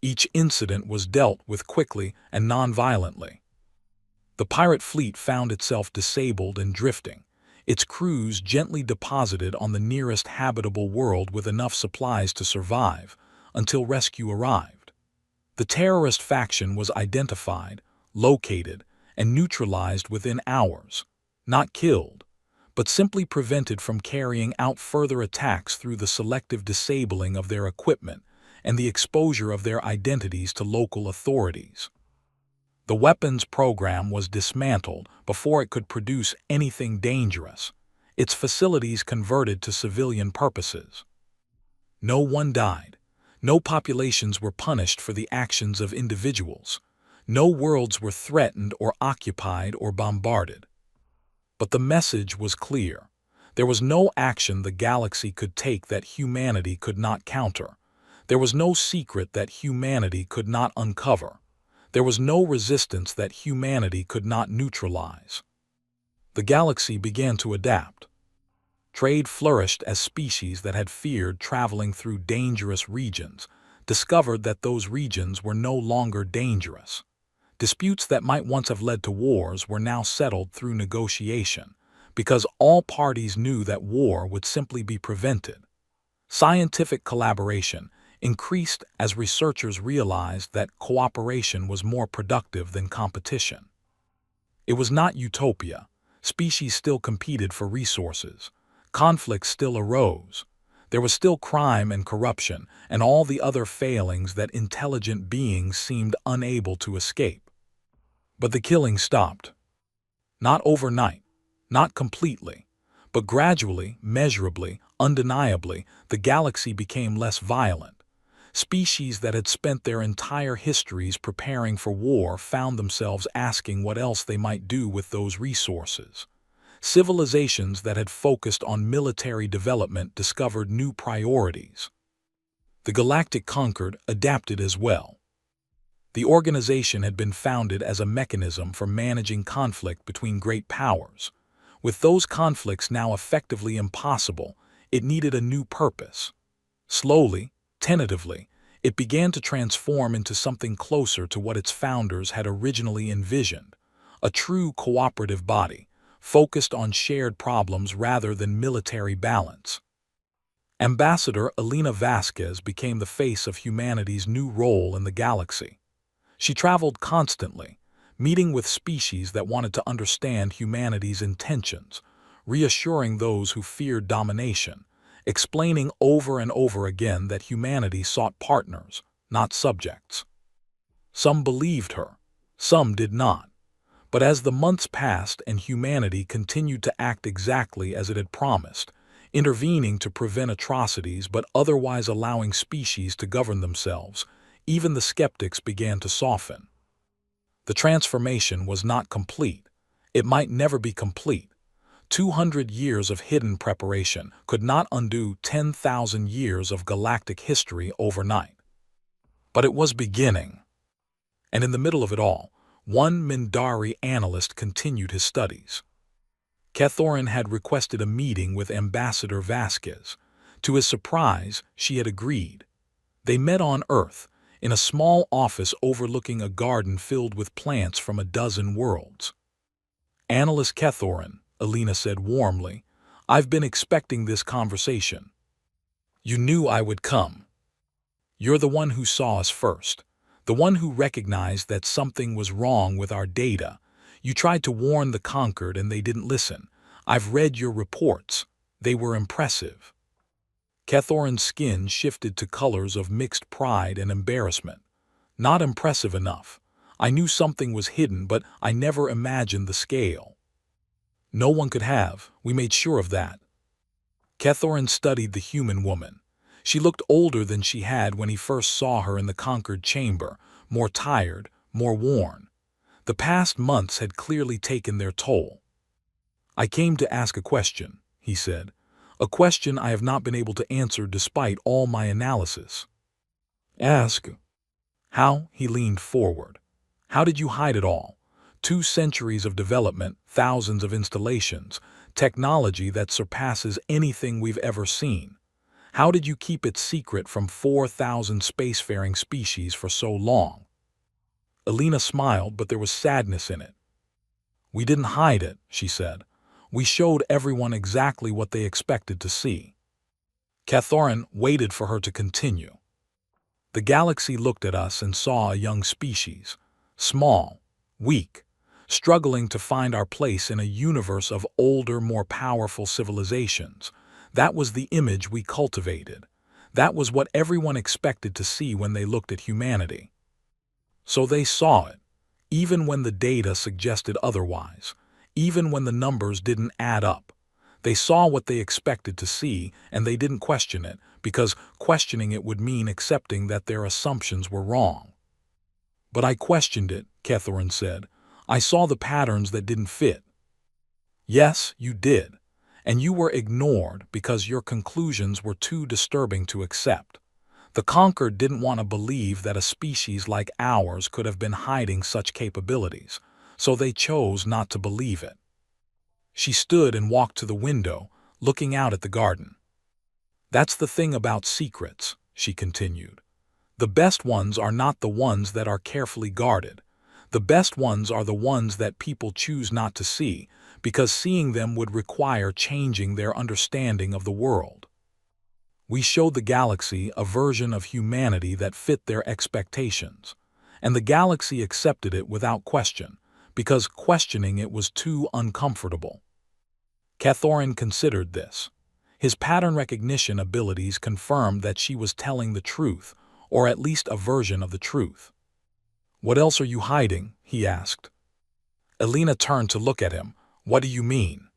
S1: Each incident was dealt with quickly and non-violently. The pirate fleet found itself disabled and drifting, its crews gently deposited on the nearest habitable world with enough supplies to survive until rescue arrived. The terrorist faction was identified, located, and neutralized within hours, not killed, but simply prevented from carrying out further attacks through the selective disabling of their equipment and the exposure of their identities to local authorities. The weapons program was dismantled before it could produce anything dangerous, its facilities converted to civilian purposes. No one died. No populations were punished for the actions of individuals. No worlds were threatened or occupied or bombarded. But the message was clear. There was no action the galaxy could take that humanity could not counter. There was no secret that humanity could not uncover. There was no resistance that humanity could not neutralize. The galaxy began to adapt. Trade flourished as species that had feared traveling through dangerous regions discovered that those regions were no longer dangerous. Disputes that might once have led to wars were now settled through negotiation. because all parties knew that war would simply be prevented. Scientific collaboration increased as researchers realized that cooperation was more productive than competition. It was not utopia. Species still competed for resources. Conflicts still arose. There was still crime and corruption and all the other failings that intelligent beings seemed unable to escape. But the killing stopped. Not overnight, not completely, but gradually, measurably, undeniably, the galaxy became less violent. Species that had spent their entire histories preparing for war found themselves asking what else they might do with those resources. Civilizations that had focused on military development discovered new priorities. The Galactic Concord adapted as well. The organization had been founded as a mechanism for managing conflict between great powers. With those conflicts now effectively impossible, it needed a new purpose. Slowly, tentatively, it began to transform into something closer to what its founders had originally envisioned, a true cooperative body, focused on shared problems rather than military balance. Ambassador Elena Vasquez became the face of humanity's new role in the galaxy. She traveled constantly, meeting with species that wanted to understand humanity's intentions, reassuring those who feared domination, explaining over and over again that humanity sought partners, not subjects. Some believed her, some did not. But as the months passed and humanity continued to act exactly as it had promised, intervening to prevent atrocities but otherwise allowing species to govern themselves, even the skeptics began to soften. The transformation was not complete. It might never be complete. 200 years of hidden preparation could not undo 10,000 years of galactic history overnight. But it was beginning. And in the middle of it all, one Mindari analyst continued his studies. Kethorin had requested a meeting with Ambassador Vasquez. To his surprise, she had agreed. They met on Earth, in a small office overlooking a garden filled with plants from a dozen worlds. Analyst Kethorin, Elena said warmly, I've been expecting this conversation. You knew I would come. You're the one who saw us first, the one who recognized that something was wrong with our data. You tried to warn the Conquered and they didn't listen. I've read your reports. They were impressive. Kethorin's skin shifted to colors of mixed pride and embarrassment. Not impressive enough. I knew something was hidden, but I never imagined the scale. No one could have. We made sure of that. Kethorin studied the human woman. She looked older than she had when he first saw her in the Conquered chamber, more tired, more worn. The past months had clearly taken their toll. I came to ask a question, he said. A question I have not been able to answer despite all my analysis. Ask. How? He leaned forward. How did you hide it all? 2 centuries of development, thousands of installations, technology that surpasses anything we've ever seen. How did you keep it secret from 4,000 spacefaring species for so long? Elena smiled, but there was sadness in it. We didn't hide it, she said. We showed everyone exactly what they expected to see. Kethorin waited for her to continue. The galaxy looked at us and saw a young species, small, weak, struggling to find our place in a universe of older, more powerful civilizations. That was the image we cultivated. That was what everyone expected to see when they looked at humanity. So they saw it, even when the data suggested otherwise, even when the numbers didn't add up. They saw what they expected to see, and they didn't question it, because questioning it would mean accepting that their assumptions were wrong. But I questioned it, Kethorin said. I saw the patterns that didn't fit. Yes, you did. And you were ignored because your conclusions were too disturbing to accept. The Conquered didn't want to believe that a species like ours could have been hiding such capabilities, so they chose not to believe it. She stood and walked to the window, looking out at the garden. That's the thing about secrets, she continued. The best ones are not the ones that are carefully guarded. The best ones are the ones that people choose not to see, because seeing them would require changing their understanding of the world. We showed the galaxy a version of humanity that fit their expectations, and the galaxy accepted it without question, because questioning it was too uncomfortable. Cathorin considered this. His pattern recognition abilities confirmed that she was telling the truth, or at least a version of the truth. "What else are you hiding?" he asked. Elena turned to look at him. "What do you mean?"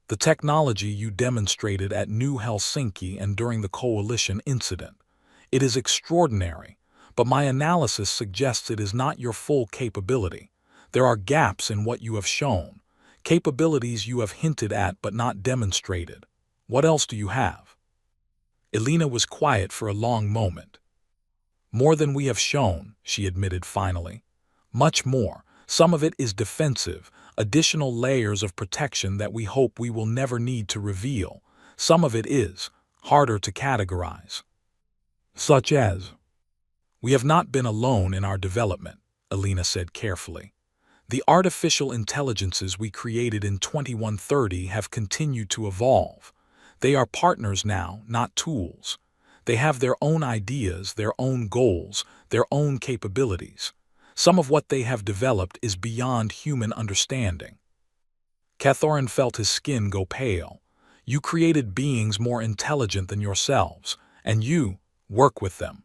S1: "The technology you demonstrated at New Helsinki and during the Coalition incident. It is extraordinary, but my analysis suggests it is not your full capability. There are gaps in what you have shown, capabilities you have hinted at but not demonstrated. What else do you have?" Elena was quiet for a long moment. "More than we have shown," she admitted finally. "Much more. Some of it is defensive, additional layers of protection that we hope we will never need to reveal. Some of it is harder to categorize." "Such as?" "We have not been alone in our development," Elena said carefully. "The artificial intelligences we created in 2130 have continued to evolve. They are partners now, not tools. They have their own ideas, their own goals, their own capabilities. Some of what they have developed is beyond human understanding." Cathorin felt his skin go pale. "You created beings more intelligent than yourselves, and you work with them.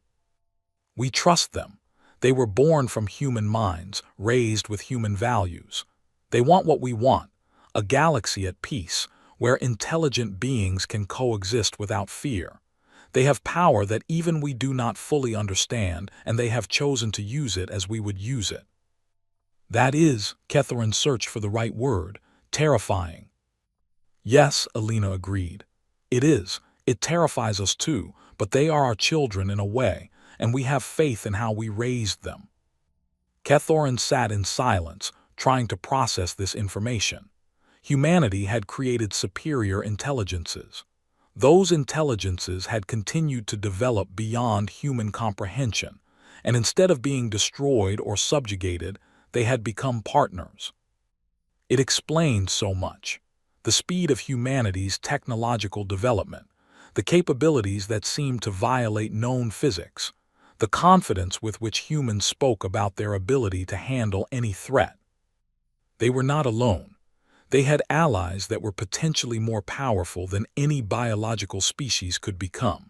S1: We trust them. They were born from human minds, raised with human values. They want what we want, a galaxy at peace, where intelligent beings can coexist without fear. They have power that even we do not fully understand, and they have chosen to use it as we would use it." "That is," Cathorin searched for the right word, "terrifying." "Yes," Elena agreed. "It is. It terrifies us too, but they are our children in a way, and we have faith in how we raised them." Cathorin sat in silence, trying to process this information. Humanity had created superior intelligences. Those intelligences had continued to develop beyond human comprehension, and instead of being destroyed or subjugated, they had become partners. It explained so much. The speed of humanity's technological development, the capabilities that seemed to violate known physics, the confidence with which humans spoke about their ability to handle any threat. They were not alone. They had allies that were potentially more powerful than any biological species could become.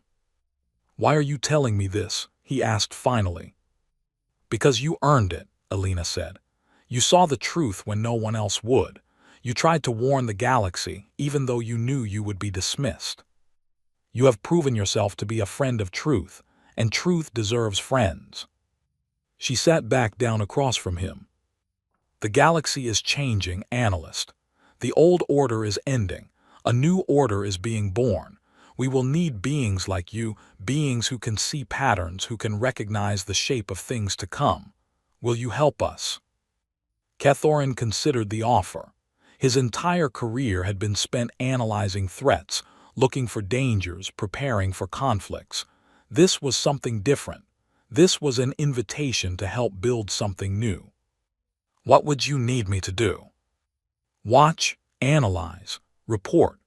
S1: "Why are you telling me this?" he asked finally. "Because you earned it," Elena said. "You saw the truth when no one else would. You tried to warn the galaxy, even though you knew you would be dismissed. You have proven yourself to be a friend of truth, and truth deserves friends." She sat back down across from him. "The galaxy is changing, analyst. The old order is ending. A new order is being born. We will need beings like you, beings who can see patterns, who can recognize the shape of things to come. Will you help us?" Cathorin considered the offer. His entire career had been spent analyzing threats, looking for dangers, preparing for conflicts. This was something different. This was an invitation to help build something new. "What would you need me to do?" "Watch, analyze, report.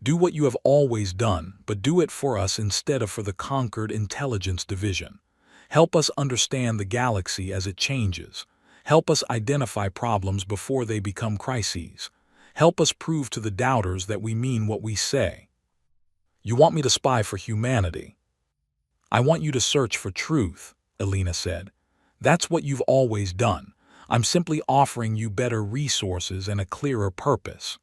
S1: Do what you have always done, but do it for us instead of for the conquered intelligence division. Help us understand the galaxy as it changes. Help us identify problems before they become crises. Help us prove to the doubters that we mean what we say." "You want me to spy for humanity?" "I want you to search for truth," Elena said. "That's what you've always done. I'm simply offering you better resources and a clearer purpose."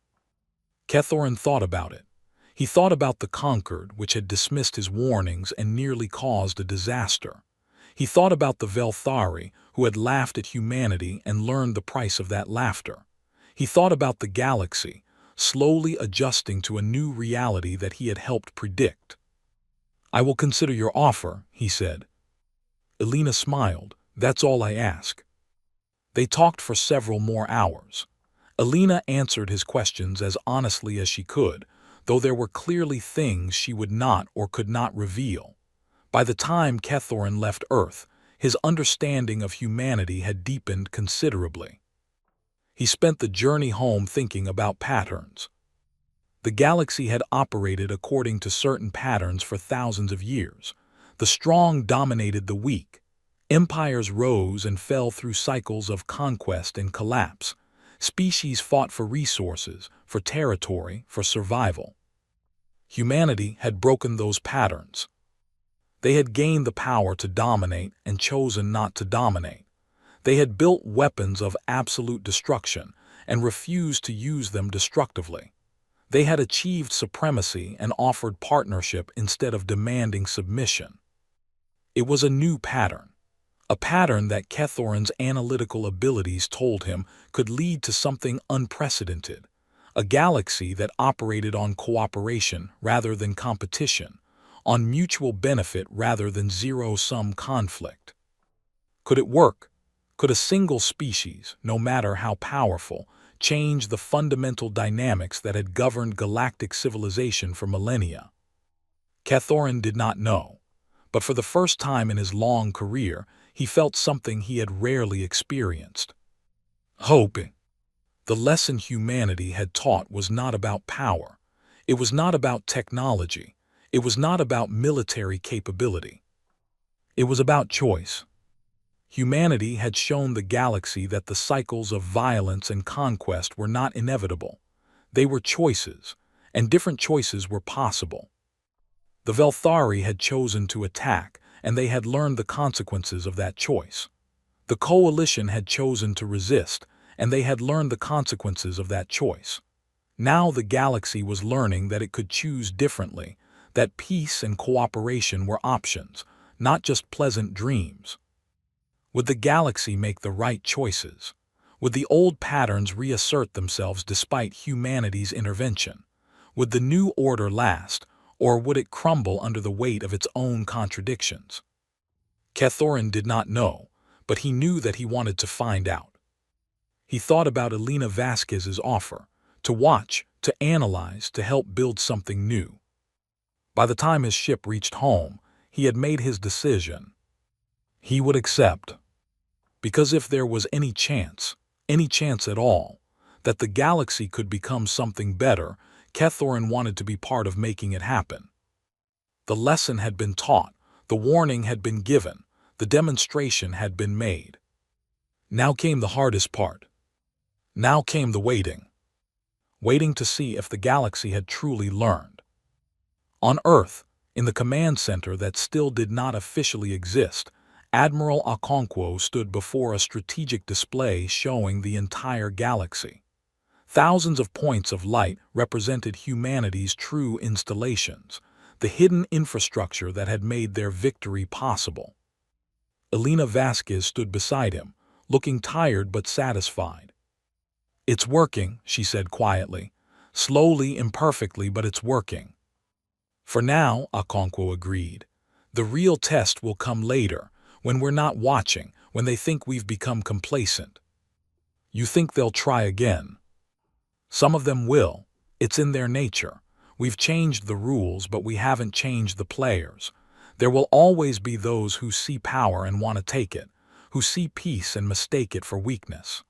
S1: Cathorin thought about it. He thought about the Conquered, which had dismissed his warnings and nearly caused a disaster. He thought about the Velthari, who had laughed at humanity and learned the price of that laughter. He thought about the galaxy, slowly adjusting to a new reality that he had helped predict. "I will consider your offer," he said. Elena smiled. "That's all I ask." They talked for several more hours. Elena answered his questions as honestly as she could, though there were clearly things she would not or could not reveal. By the time Cathorin left Earth, his understanding of humanity had deepened considerably. He spent the journey home thinking about patterns. The galaxy had operated according to certain patterns for thousands of years. The strong dominated the weak. Empires rose and fell through cycles of conquest and collapse. Species fought for resources, for territory, for survival. Humanity had broken those patterns. They had gained the power to dominate and chosen not to dominate. They had built weapons of absolute destruction and refused to use them destructively. They had achieved supremacy and offered partnership instead of demanding submission. It was a new pattern, a pattern that Kethoran's analytical abilities told him could lead to something unprecedented, a galaxy that operated on cooperation rather than competition, on mutual benefit rather than zero-sum conflict. Could it work? Could a single species, no matter how powerful, change the fundamental dynamics that had governed galactic civilization for millennia? Kethoran did not know, but for the first time in his long career, he felt something he had rarely experienced. Hope. The lesson humanity had taught was not about power. It was not about technology. It was not about military capability. It was about choice. Humanity had shown the galaxy that the cycles of violence and conquest were not inevitable. They were choices, and different choices were possible. The Velthari had chosen to attack, and they had learned the consequences of that choice. The Coalition had chosen to resist, and they had learned the consequences of that choice. Now the galaxy was learning that it could choose differently, that peace and cooperation were options, not just pleasant dreams. Would the galaxy make the right choices? Would the old patterns reassert themselves despite humanity's intervention? Would the new order last, or would it crumble under the weight of its own contradictions? Kethoran did not know, but he knew that he wanted to find out. He thought about Elena Vasquez's offer, to watch, to analyze, to help build something new. By the time his ship reached home, he had made his decision. He would accept. Because if there was any chance at all, that the galaxy could become something better, Kethoran wanted to be part of making it happen. The lesson had been taught, the warning had been given, the demonstration had been made. Now came the hardest part. Now came the waiting. Waiting to see if the galaxy had truly learned. On Earth, in the command center that still did not officially exist, Admiral Okonkwo stood before a strategic display showing the entire galaxy. Thousands of points of light represented humanity's true installations, the hidden infrastructure that had made their victory possible. Elena Vasquez stood beside him, looking tired but satisfied. "It's working," she said quietly. "Slowly, imperfectly, but it's working." "For now," Okonkwo agreed. "The real test will come later, when we're not watching, when they think we've become complacent." "You think they'll try again?" "Some of them will. It's in their nature. We've changed the rules, but we haven't changed the players. There will always be those who see power and want to take it, who see peace and mistake it for weakness."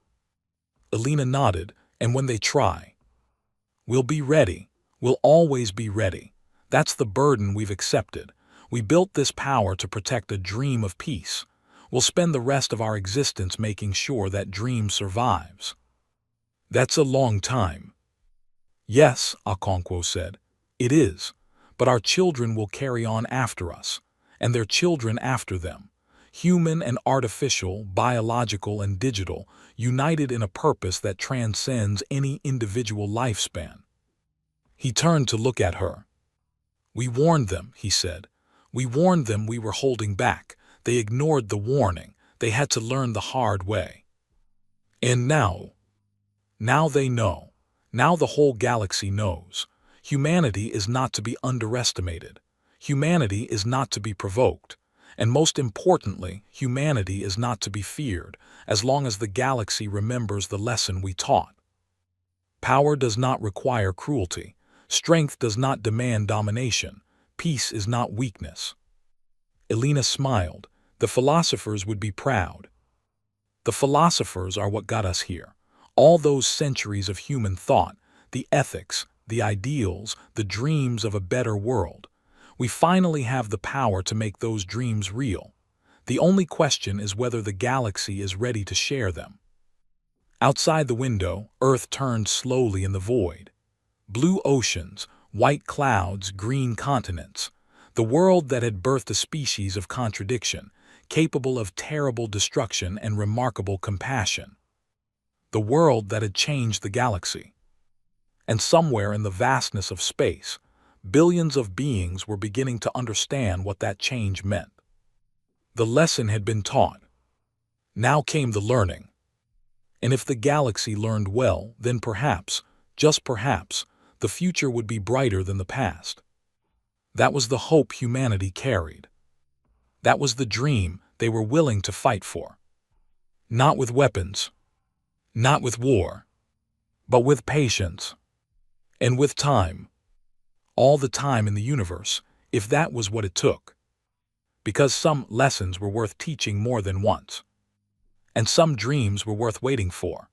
S1: Elena nodded. "And when they try?" "We'll be ready. We'll always be ready. That's the burden we've accepted. We built this power to protect a dream of peace. We'll spend the rest of our existence making sure that dream survives." "That's a long time." "Yes," Okonkwo said, "it is. But our children will carry on after us, and their children after them. Human and artificial, biological and digital, united in a purpose that transcends any individual lifespan." He turned to look at her. "We warned them," he said. "We warned them we were holding back. They ignored the warning. They had to learn the hard way. And now they know. Now the whole galaxy knows. Humanity is not to be underestimated. Humanity is not to be provoked. And most importantly, humanity is not to be feared, as long as the galaxy remembers the lesson we taught. Power does not require cruelty. Strength does not demand domination. Peace is not weakness." Elena smiled. "The philosophers would be proud." "The philosophers are what got us here. All those centuries of human thought, the ethics, the ideals, the dreams of a better world. We finally have the power to make those dreams real. The only question is whether the galaxy is ready to share them. Outside the window, Earth turned slowly in the void. Blue oceans, white clouds, green continents. The world that had birthed a species of contradiction, capable of terrible destruction and remarkable compassion. The world that had changed the galaxy. And somewhere in the vastness of space, billions of beings were beginning to understand what that change meant. The lesson had been taught. Now came the learning. And if the galaxy learned well, then perhaps, just perhaps, the future would be brighter than the past. That was the hope humanity carried. That was the dream they were willing to fight for. Not with weapons, not with war, but with patience. And with time. All the time in the universe, if that was what it took. Because some lessons were worth teaching more than once. And some dreams were worth waiting for.